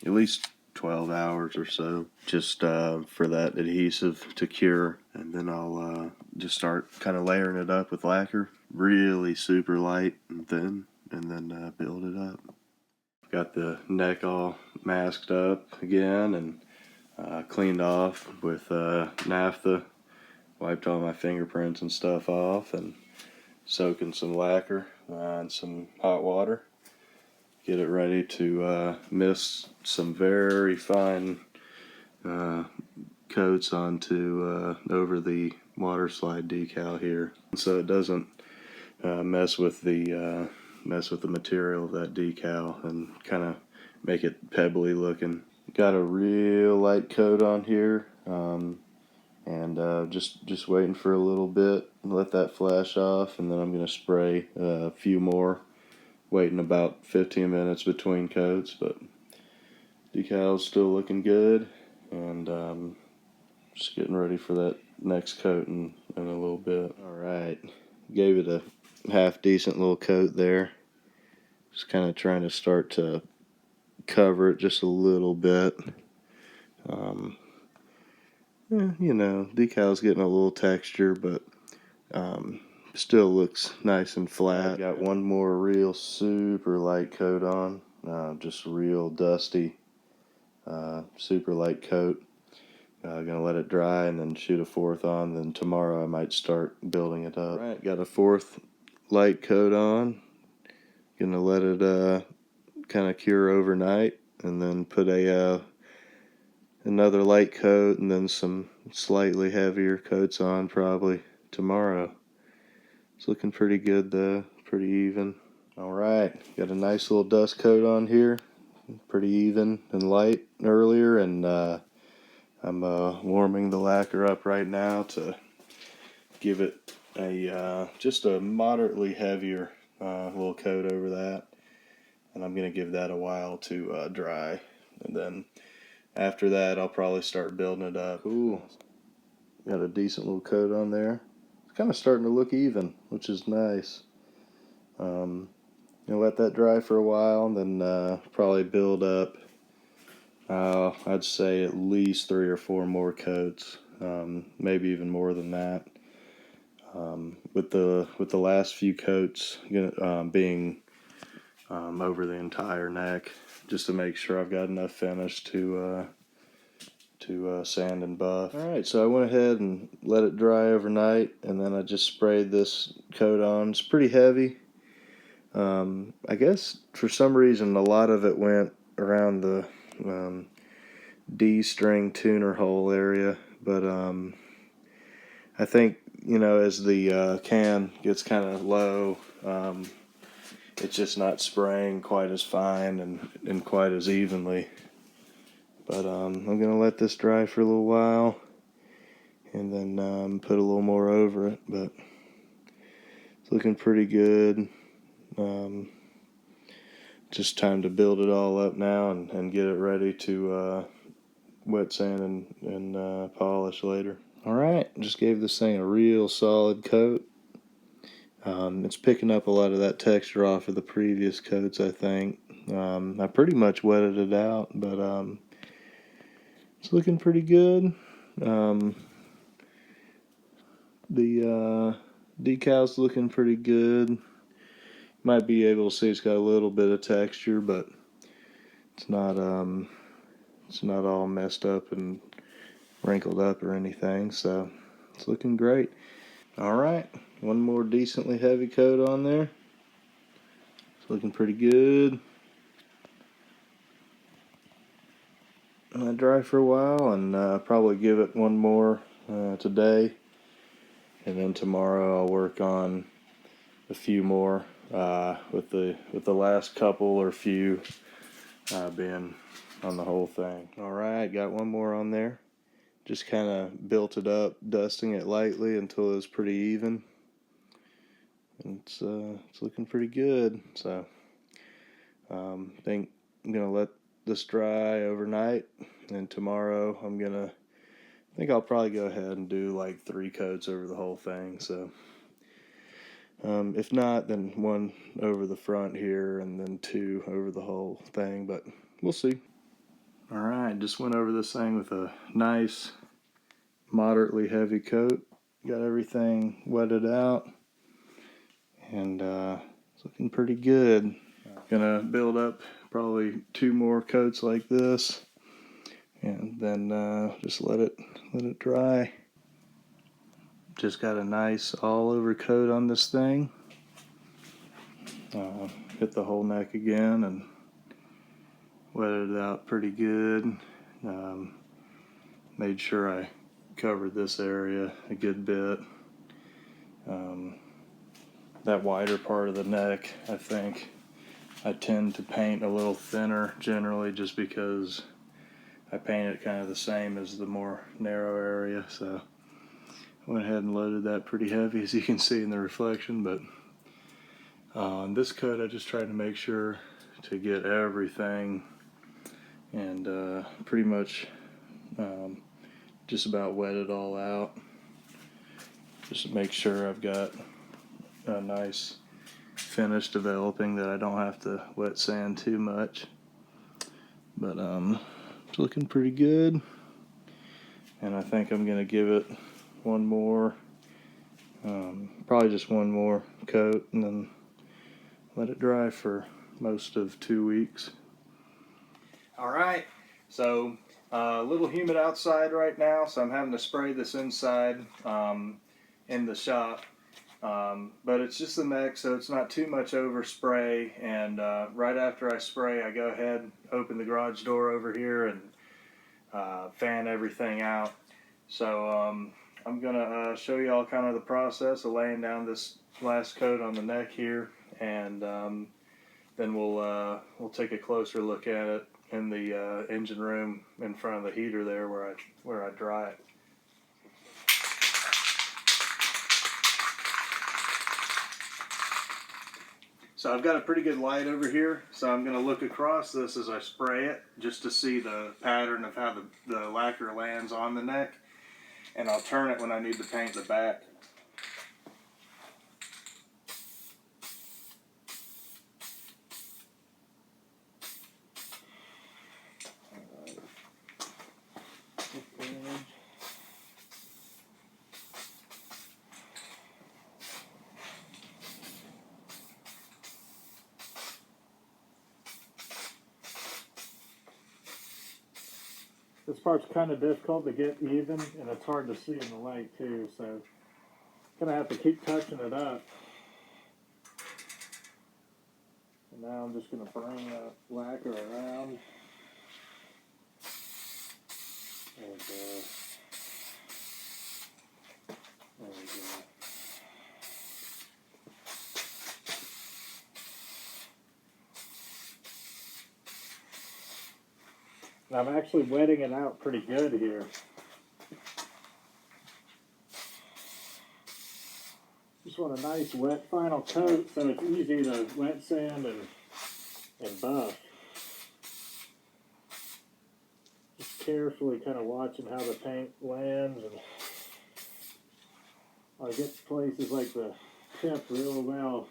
at least 12 hours or so, just for that adhesive to cure, and then I'll just start kind of layering it up with lacquer, really super light and thin, and then build it up. Got the neck all masked up again and cleaned off with naphtha. Wiped all my fingerprints and stuff off and soaking some lacquer in some hot water. Get it ready to mist some very fine coats onto over the Waterslide decal here, so it doesn't mess with the material of that decal and kind of make it pebbly looking. Got a real light coat on here. And just waiting for a little bit and let that flash off, and then I'm going to spray a few more, waiting about 15 minutes between coats, but decal's still looking good, and just getting ready for that next coat in a little bit. Alright, gave it a half decent little coat there, just kind of trying to start to cover it just a little bit. You know, decal's getting a little texture, but still looks nice and flat. Got one more real super light coat on, just real dusty, super light coat. Gonna let it dry and then shoot a fourth on. Then tomorrow I might start building it up. Right, got a fourth light coat on. Gonna let it kind of cure overnight, and then put another light coat and then some slightly heavier coats on probably tomorrow. It's looking pretty good though, pretty even. Alright, got a nice little dust coat on here, pretty even and light earlier, and I'm warming the lacquer up right now to give it just a moderately heavier little coat over that, and I'm going to give that a while to dry, and then after that, I'll probably start building it up. Cool. Got a decent little coat on there. It's kind of starting to look even, which is nice. Gonna let that dry for a while, and then probably build up, I'd say at least 3 or 4 more coats, maybe even more than that. with the last few coats being over the entire neck, just to make sure I've got enough finish to sand and buff. Alright, so I went ahead and let it dry overnight, and then I just sprayed this coat on. It's pretty heavy. I guess for some reason a lot of it went around the D-string tuner hole area, but I think, you know, as the can gets kind of low, it's just not spraying quite as fine and quite as evenly. But I'm going to let this dry for a little while and then put a little more over it. But it's looking pretty good. Just time to build it all up now and get it ready to wet sand and polish later. Alright, just gave this thing a real solid coat. It's picking up a lot of that texture off of the previous coats, I think. I pretty much wetted it out, but it's looking pretty good. The decal's looking pretty good. Might be able to see it's got a little bit of texture, but it's not all messed up and wrinkled up or anything, so it's looking great. Alright, one more decently heavy coat on there. It's looking pretty good. Let dry for a while and probably give it one more today, and then tomorrow I'll work on a few more with the last couple or few being on the whole thing. Alright, got one more on there. Just kind of built it up, dusting it lightly until it was pretty even. And it's looking pretty good. So I think I'm gonna let this dry overnight, and tomorrow I think I'll probably go ahead and do like 3 coats over the whole thing. So if not, then 1 over the front here and then 2 over the whole thing, but we'll see. Alright, just went over this thing with a nice, moderately heavy coat. Got everything wetted out, and it's looking pretty good. Gonna build up probably 2 more coats like this, and then just let it dry. Just got a nice all over coat on this thing. Hit the whole neck again and wetted it out pretty good. Made sure I covered this area a good bit. That wider part of the neck, I think I tend to paint a little thinner generally, just because I paint it kind of the same as the more narrow area. So I went ahead and loaded that pretty heavy, as you can see in the reflection. But on this coat, I just tried to make sure to get everything, and pretty much just about wet it all out, just to make sure I've got a nice finish developing, that I don't have to wet sand too much. But it's looking pretty good, and I think I'm gonna give it one more, probably just one more coat, and then let it dry for most of 2 weeks. Alright, so a little humid outside right now, so I'm having to spray this inside in the shop. But it's just the neck, so it's not too much overspray. And right after I spray, I go ahead, open the garage door over here, and fan everything out. So I'm gonna show you all kind of the process of laying down this last coat on the neck here, and then we'll take a closer look at it in the engine room in front of the heater there, where I dry it. So I've got a pretty good light over here, so I'm going to look across this as I spray it, just to see the pattern of how the lacquer lands on the neck, and I'll turn it when I need to paint the back. This part's kind of difficult to get even, and it's hard to see in the light too, so gonna have to keep touching it up. And now I'm just gonna bring the lacquer around. And there we go. And I'm actually wetting it out pretty good here. Just want a nice wet final coat so it's easy to wet sand and buff. Just carefully kind of watching how the paint lands, and I get places like the tip real well.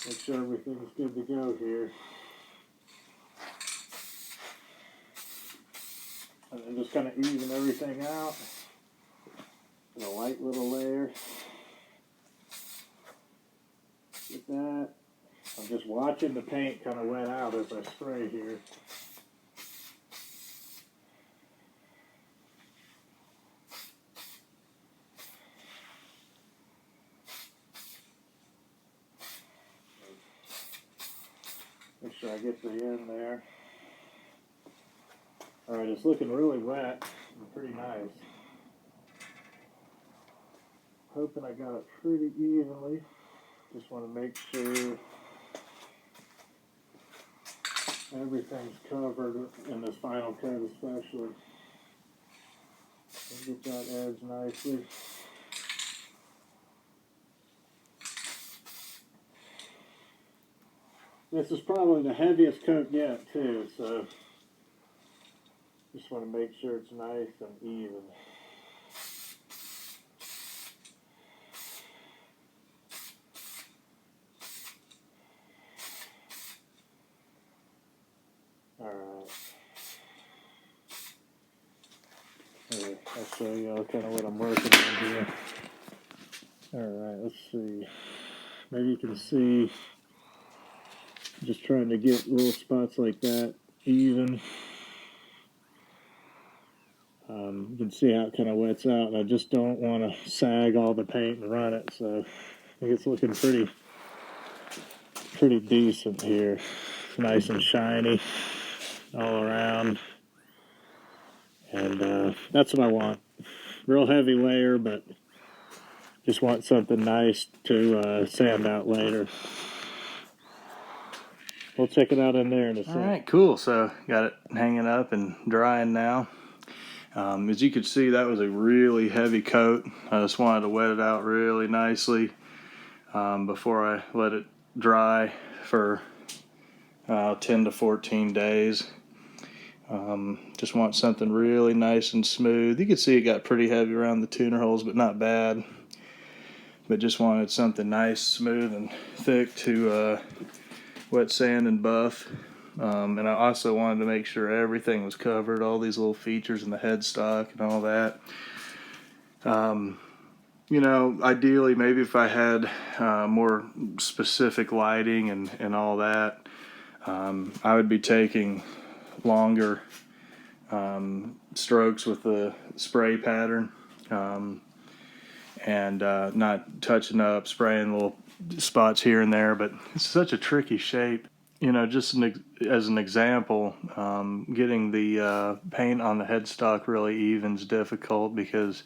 Make sure everything's good to go here. And then just kind of even everything out in a light little layer. Get that. I'm just watching the paint kind of wet out as I spray here. Make sure I get the end there. Alright, it's looking really wet and pretty nice. Hoping I got it pretty evenly. Just want to make sure everything's covered in this final coat especially. Get that edge nicely. This is probably the heaviest coat yet too, so just want to make sure it's nice and even. Alright. I'll show you kind of what I'm working on here. Alright, let's see. Maybe you can see, just trying to get little spots like that even. You can see how it kind of wets out, and I just don't want to sag all the paint and run it, so I think it's looking pretty decent here. It's nice and shiny all around, and that's what I want. Real heavy layer, but just want something nice to sand out later. We'll check it out in there in a second. All right, cool. So got it hanging up and drying now. As you can see, that was a really heavy coat. I just wanted to wet it out really nicely before I let it dry for 10 to 14 days. Just want something really nice and smooth. You can see it got pretty heavy around the tuner holes, but not bad. But just wanted something nice, smooth, and thick to wet sand and buff. And I also wanted to make sure everything was covered, all these little features in the headstock and all that. You know, ideally, maybe if I had more specific lighting and all that, I would be taking longer strokes with the spray pattern and not touching up, spraying little spots here and there. But it's such a tricky shape. You know, just as an example, getting the paint on the headstock really even is difficult because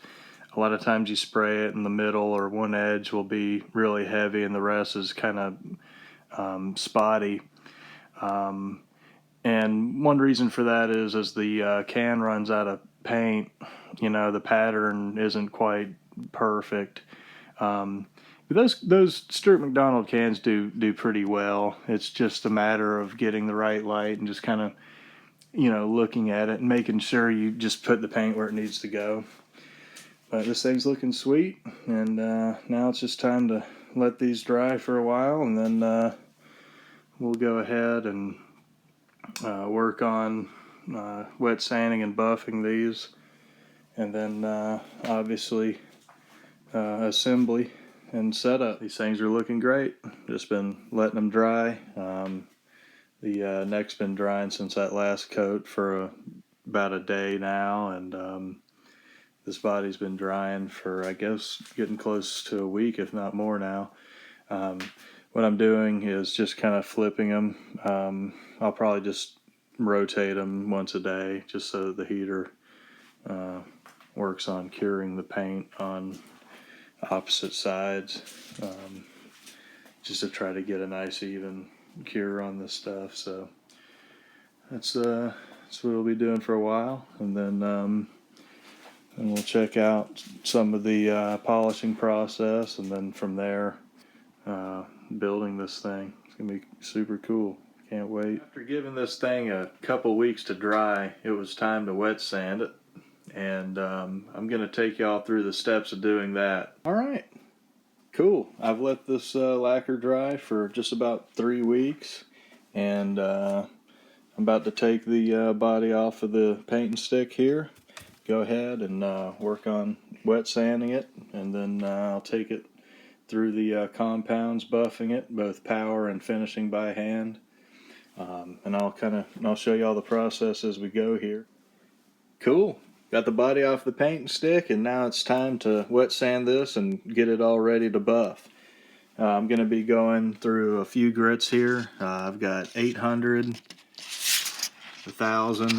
a lot of times you spray it in the middle, or one edge will be really heavy and the rest is kind of spotty. And one reason for that is as the can runs out of paint, you know, the pattern isn't quite perfect. But those Stewart Macdonald cans do pretty well. It's just a matter of getting the right light and just kind of, you know, looking at it and making sure you just put the paint where it needs to go. But this thing's looking sweet, and now it's just time to let these dry for a while, and then we'll go ahead and work on wet sanding and buffing these, and then obviously assembly and setup. These things are looking great. Just been letting them dry. The neck's been drying since that last coat for about a day now, and this body's been drying for, I guess, getting close to a week, if not more now. What I'm doing is just kind of flipping them. I'll probably just rotate them once a day, just so the heater works on curing the paint on opposite sides, just to try to get a nice even cure on this stuff. So that's what we'll be doing for a while, and then and we'll check out some of the polishing process, and then from there building this thing. It's gonna be super cool. Can't wait. After giving this thing a couple weeks to dry, it was time to wet sand it, and I'm gonna take y'all through the steps of doing that. All right, cool. I've let this lacquer dry for just about 3 weeks, and I'm about to take the body off of the painting stick here. Go ahead and work on wet sanding it, and then I'll take it through the compounds, buffing it, both power and finishing by hand. And I'll show you all the process as we go here. Cool. Got the body off the painting stick, and now it's time to wet sand this and get it all ready to buff. I'm going to be going through a few grits here. I've got 800, 1000,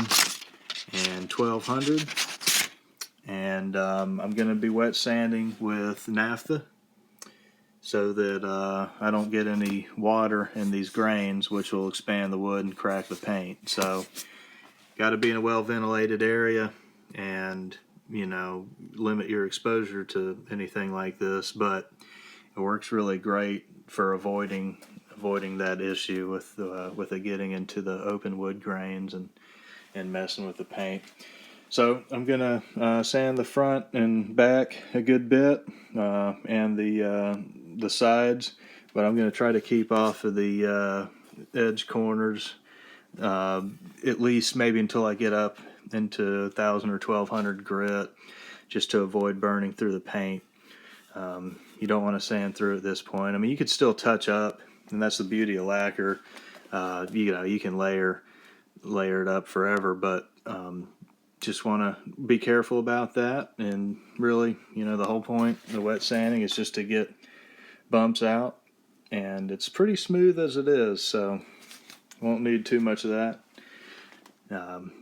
and 1200. And I'm going to be wet sanding with naphtha, so that I don't get any water in these grains, which will expand the wood and crack the paint. So got to be in a well ventilated area, and limit your exposure to anything like this, but it works really great for avoiding that issue with it getting into the open wood grains and messing with the paint. So I'm gonna sand the front and back a good bit, and the sides, but I'm gonna try to keep off of the edge corners, at least maybe until I get up into 1000 or 1200 grit, just to avoid burning through the paint. You don't want to sand through at this point. I mean, you could still touch up, and that's the beauty of lacquer. You can layer it up forever, but just want to be careful about that. And really, the whole point of the wet sanding is just to get bumps out, and it's pretty smooth as it is, so won't need too much of that.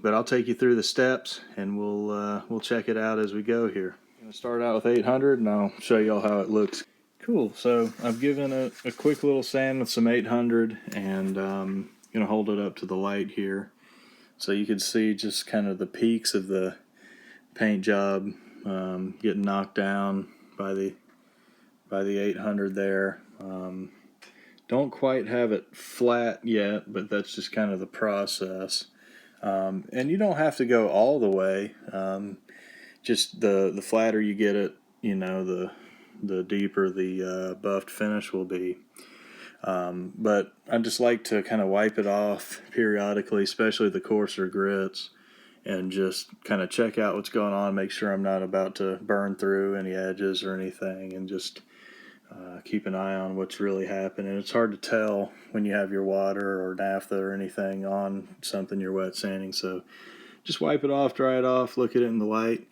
But I'll take you through the steps, and we'll check it out as we go here. I'm going to start out with 800, and I'll show you all how it looks. Cool. So I've given a quick little sand with some 800, and going to hold it up to the light here, so you can see just kind of the peaks of the paint job getting knocked down by the 800 there. Don't quite have it flat yet, but that's just kind of the process. And you don't have to go all the way. Just the flatter you get it, the deeper the buffed finish will be. But I just like to kind of wipe it off periodically, especially the coarser grits, and just kind of check out what's going on, make sure I'm not about to burn through any edges or anything, and just keep an eye on what's really happening. It's hard to tell when you have your water or naphtha or anything on something you're wet sanding, so just wipe it off, dry it off, look at it in the light,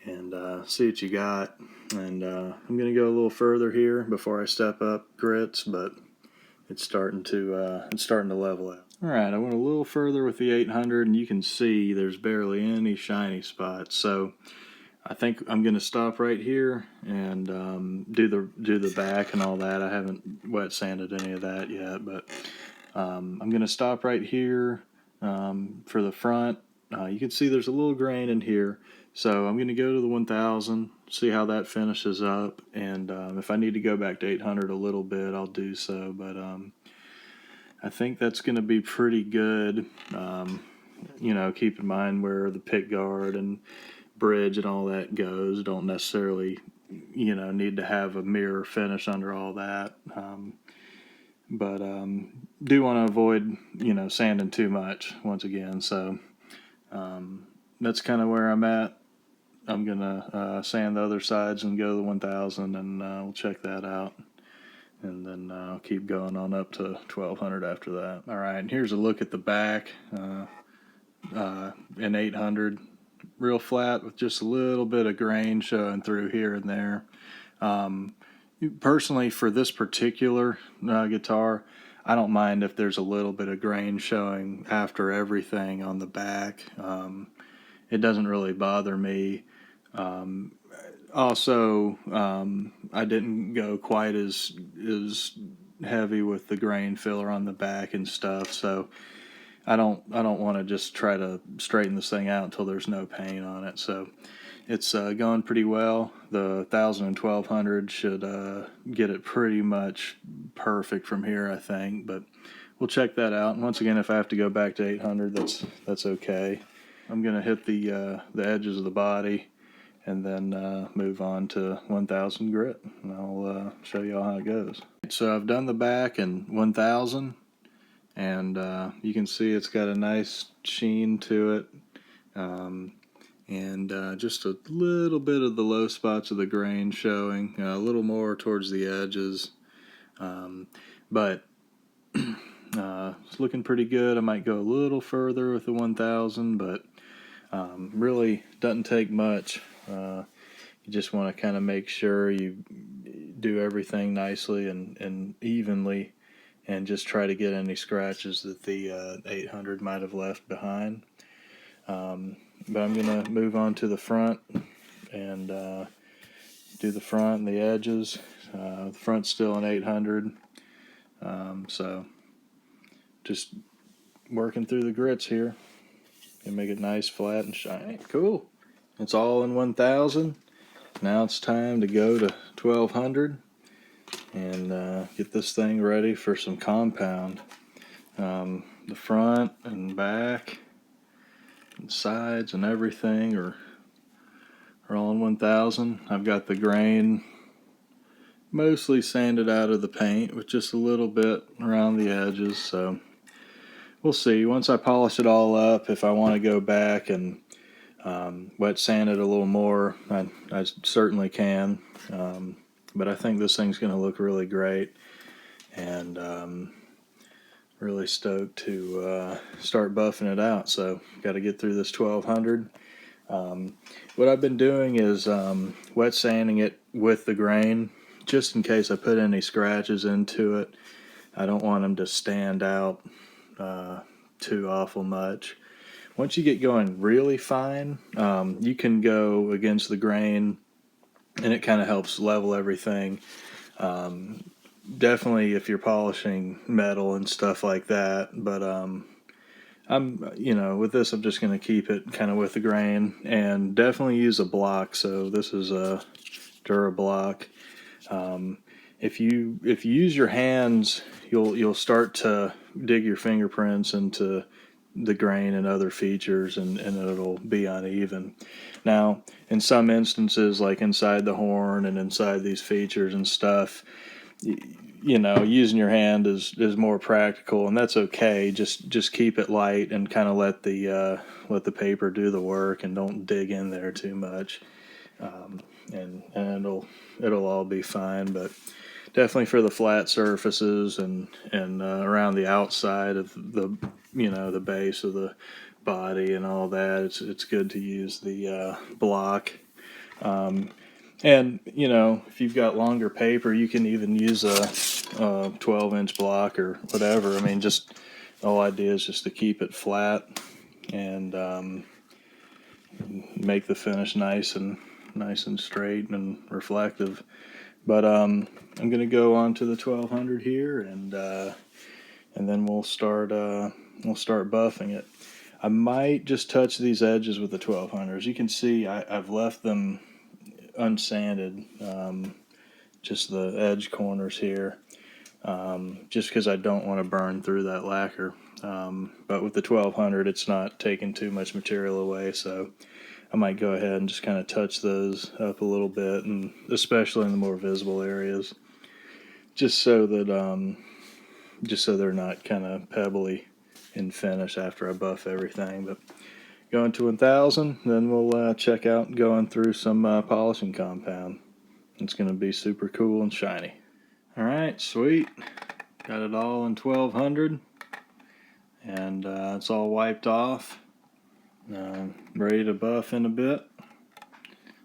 and see what you got. And I'm going to go a little further here before I step up grits, but it's starting to level out. All right, I went a little further with the 800, and you can see there's barely any shiny spots. So I think I'm going to stop right here and do the back and all that. I haven't wet sanded any of that yet, but I'm going to stop right here for the front. You can see there's a little grain in here, so I'm going to go to the 1000, see how that finishes up, and if I need to go back to 800 a little bit, I'll do so, but I think that's going to be pretty good. Keep in mind where the pick guard and bridge and all that goes. Don't necessarily, need to have a mirror finish under all that. But do want to avoid, sanding too much once again. So that's kind of where I'm at. I'm going to sand the other sides and go to the 1000, and we'll check that out. And then I'll keep going on up to 1200 after that. All right, and here's a look at the back. in 800 real flat with just a little bit of grain showing through here and there. Personally, for this particular guitar, I don't mind if there's a little bit of grain showing after everything on the back. It doesn't really bother me. Also, I didn't go quite as heavy with the grain filler on the back and stuff, so I don't want to just try to straighten this thing out until there's no paint on it. So it's going pretty well. The 1000 and 1200 should get it pretty much perfect from here, I think. But we'll check that out. And once again, if I have to go back to 800, that's okay. I'm gonna hit the edges of the body and then move on to 1000 grit, and I'll show you all how it goes. So I've done the back in 1000, and you can see it's got a nice sheen to it. And just a little bit of the low spots of the grain showing, a little more towards the edges, but it's looking pretty good. I might go a little further with the 1000, but really doesn't take much. You just want to kind of make sure you do everything nicely and evenly, and just try to get any scratches that the 800 might have left behind. But I'm going to move on to the front and do the front and the edges. The front's still an 800, so just working through the grits here and make it nice, flat, and shiny. Cool. It's all in 1000. Now it's time to go to 1200 and get this thing ready for some compound. The front and back and sides and everything are all in 1000. I've got the grain mostly sanded out of the paint with just a little bit around the edges, so we'll see. Once I polish it all up, if I want to go back and wet sand it a little more, I certainly can. But I think this thing's going to look really great, and really stoked to start buffing it out. So got to get through this 1200. What I've been doing is wet sanding it with the grain, just in case I put any scratches into it. I don't want them to stand out too awful much. Once you get going really fine, you can go against the grain, and it kind of helps level everything. Definitely if you're polishing metal and stuff like that, but with this I'm just going to keep it kind of with the grain, and definitely use a block. So this is a Dura block. If you use your hands, you'll start to dig your fingerprints into the grain and other features, and it'll be uneven. Now, in some instances, like inside the horn and inside these features and stuff, using your hand is more practical, and that's okay. Just keep it light and kind of let the paper do the work, and don't dig in there too much, and it'll all be fine. But definitely for the flat surfaces and around the outside of the the base of the body and all that, it's good to use the block. And if you've got longer paper, you can even use a 12-inch block or whatever. I mean, just the whole idea is just to keep it flat and make the finish nice and straight and reflective. But I'm going to go on to the 1200 here, and then we'll start buffing it. I might just touch these edges with the 1200. As you can see, I've left them unsanded, just the edge corners here, just because I don't want to burn through that lacquer. But with the 1200, it's not taking too much material away, so I might go ahead and just kind of touch those up a little bit, and especially in the more visible areas, just so that they're not kind of pebbly in finish after I buff everything. But going to 1000, then we'll check out going through some polishing compound. It's going to be super cool and shiny. Alright, sweet. Got it all in 1200, and it's all wiped off. Ready to buff in a bit.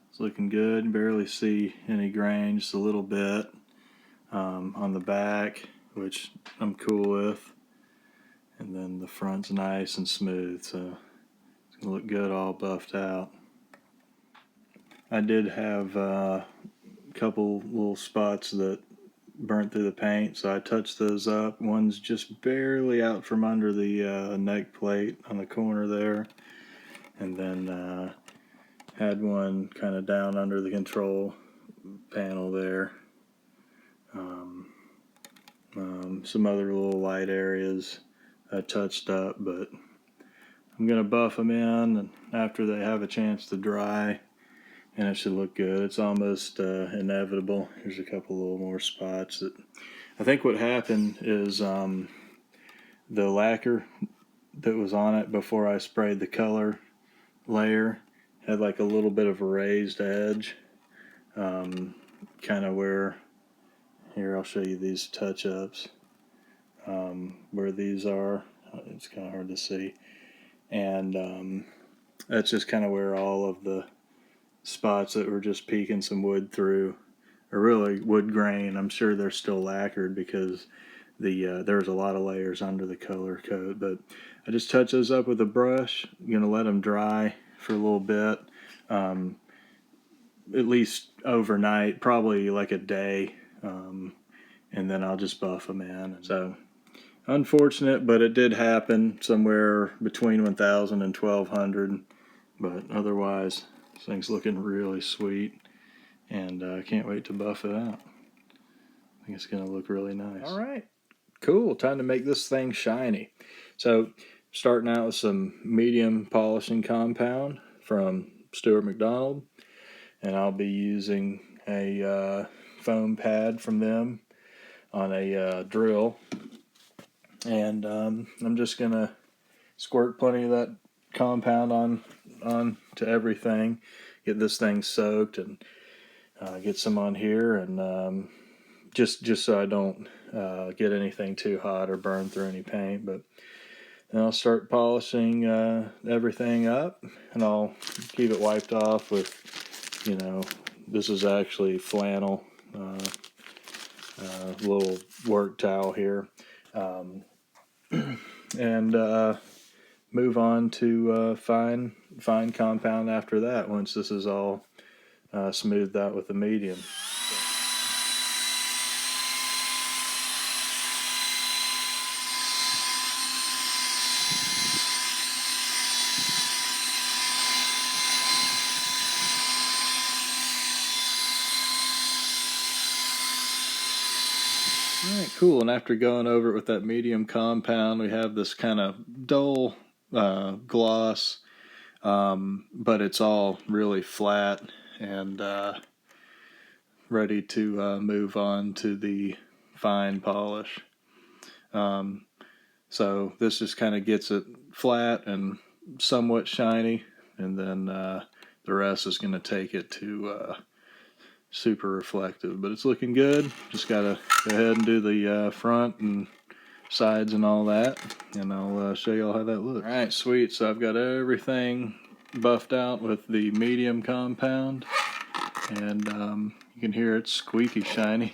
It's looking good. Barely see any grain, just a little bit on the back, which I'm cool with. And then the front's nice and smooth, so it's gonna look good all buffed out. I did have a couple little spots that burnt through the paint, so I touched those up. One's just barely out from under the neck plate on the corner there, and then had one kind of down under the control panel there. Some other little light areas I touched up, but I'm gonna buff them in and after they have a chance to dry, and it should look good. It's almost inevitable. Here's a couple little more spots that I think what happened is the lacquer that was on it before I sprayed the color layer had like a little bit of a raised edge, kind of where, here I'll show you these touch-ups, where these are. It's kind of hard to see, and that's just kind of where all of the spots that were just peeking some wood through, or really wood grain. I'm sure they're still lacquered because there's a lot of layers under the color coat, but I just touch those up with a brush. I'm gonna let them dry for a little bit, at least overnight, probably like a day, and then I'll just buff them in. So unfortunate, but it did happen somewhere between 1,000 and 1,200, but otherwise this thing's looking really sweet, and I can't wait to buff it out. I think it's going to look really nice. All right, cool. Time to make this thing shiny. So starting out with some medium polishing compound from Stewart Macdonald, and I'll be using a foam pad from them on a drill, and I'm just going to squirt plenty of that compound on to everything, get this thing soaked, and get some on here, and just so I don't get anything too hot or burn through any paint. But then I'll start polishing everything up, and I'll keep it wiped off with, this is actually flannel, little work towel here, and move on to fine compound after that, once this is all smoothed out with the medium. Alright, cool. And after going over it with that medium compound, we have this kind of dull gloss, but it's all really flat and ready to move on to the fine polish. So this just kind of gets it flat and somewhat shiny, and then the rest is going to take it to super reflective. But it's looking good. Just got to go ahead and do the front and sides and all that, and I'll show you all how that looks. Alright, sweet. So I've got everything buffed out with the medium compound, and you can hear it's squeaky shiny.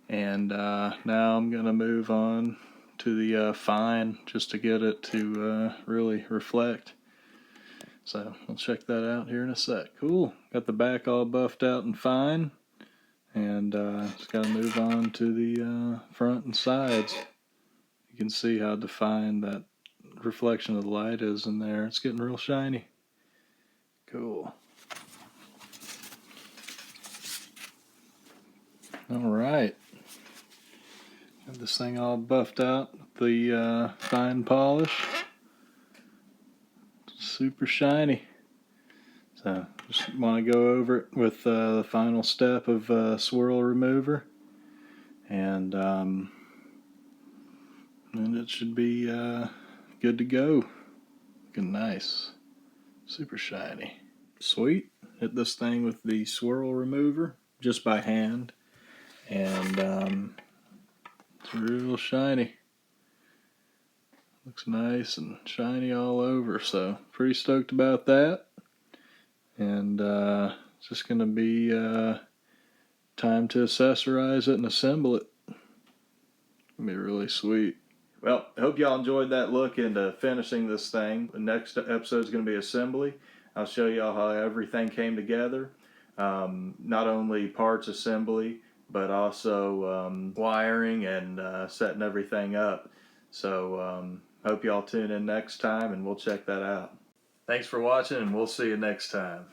And now I'm going to move on to the fine, just to get it to really reflect. So we'll check that out here in a sec. Cool. Got the back all buffed out and fine, and just got to move on to the front and sides. You can see how defined that reflection of the light is in there. It's getting real shiny. Cool. Alright. Got this thing all buffed out with the fine polish. Super shiny. So just want to go over it with the final step of swirl remover, and it should be good to go. Looking nice. Super shiny. Sweet. Hit this thing with the swirl remover just by hand, and it's real shiny. Looks nice and shiny all over, so pretty stoked about that. And it's just going to be time to accessorize it and assemble it. It'll be really sweet. Well, I hope y'all enjoyed that look into finishing this thing. The next episode is going to be assembly. I'll show y'all how everything came together. Not only parts assembly, but also wiring and setting everything up. So hope y'all tune in next time and we'll check that out. Thanks for watching and we'll see you next time.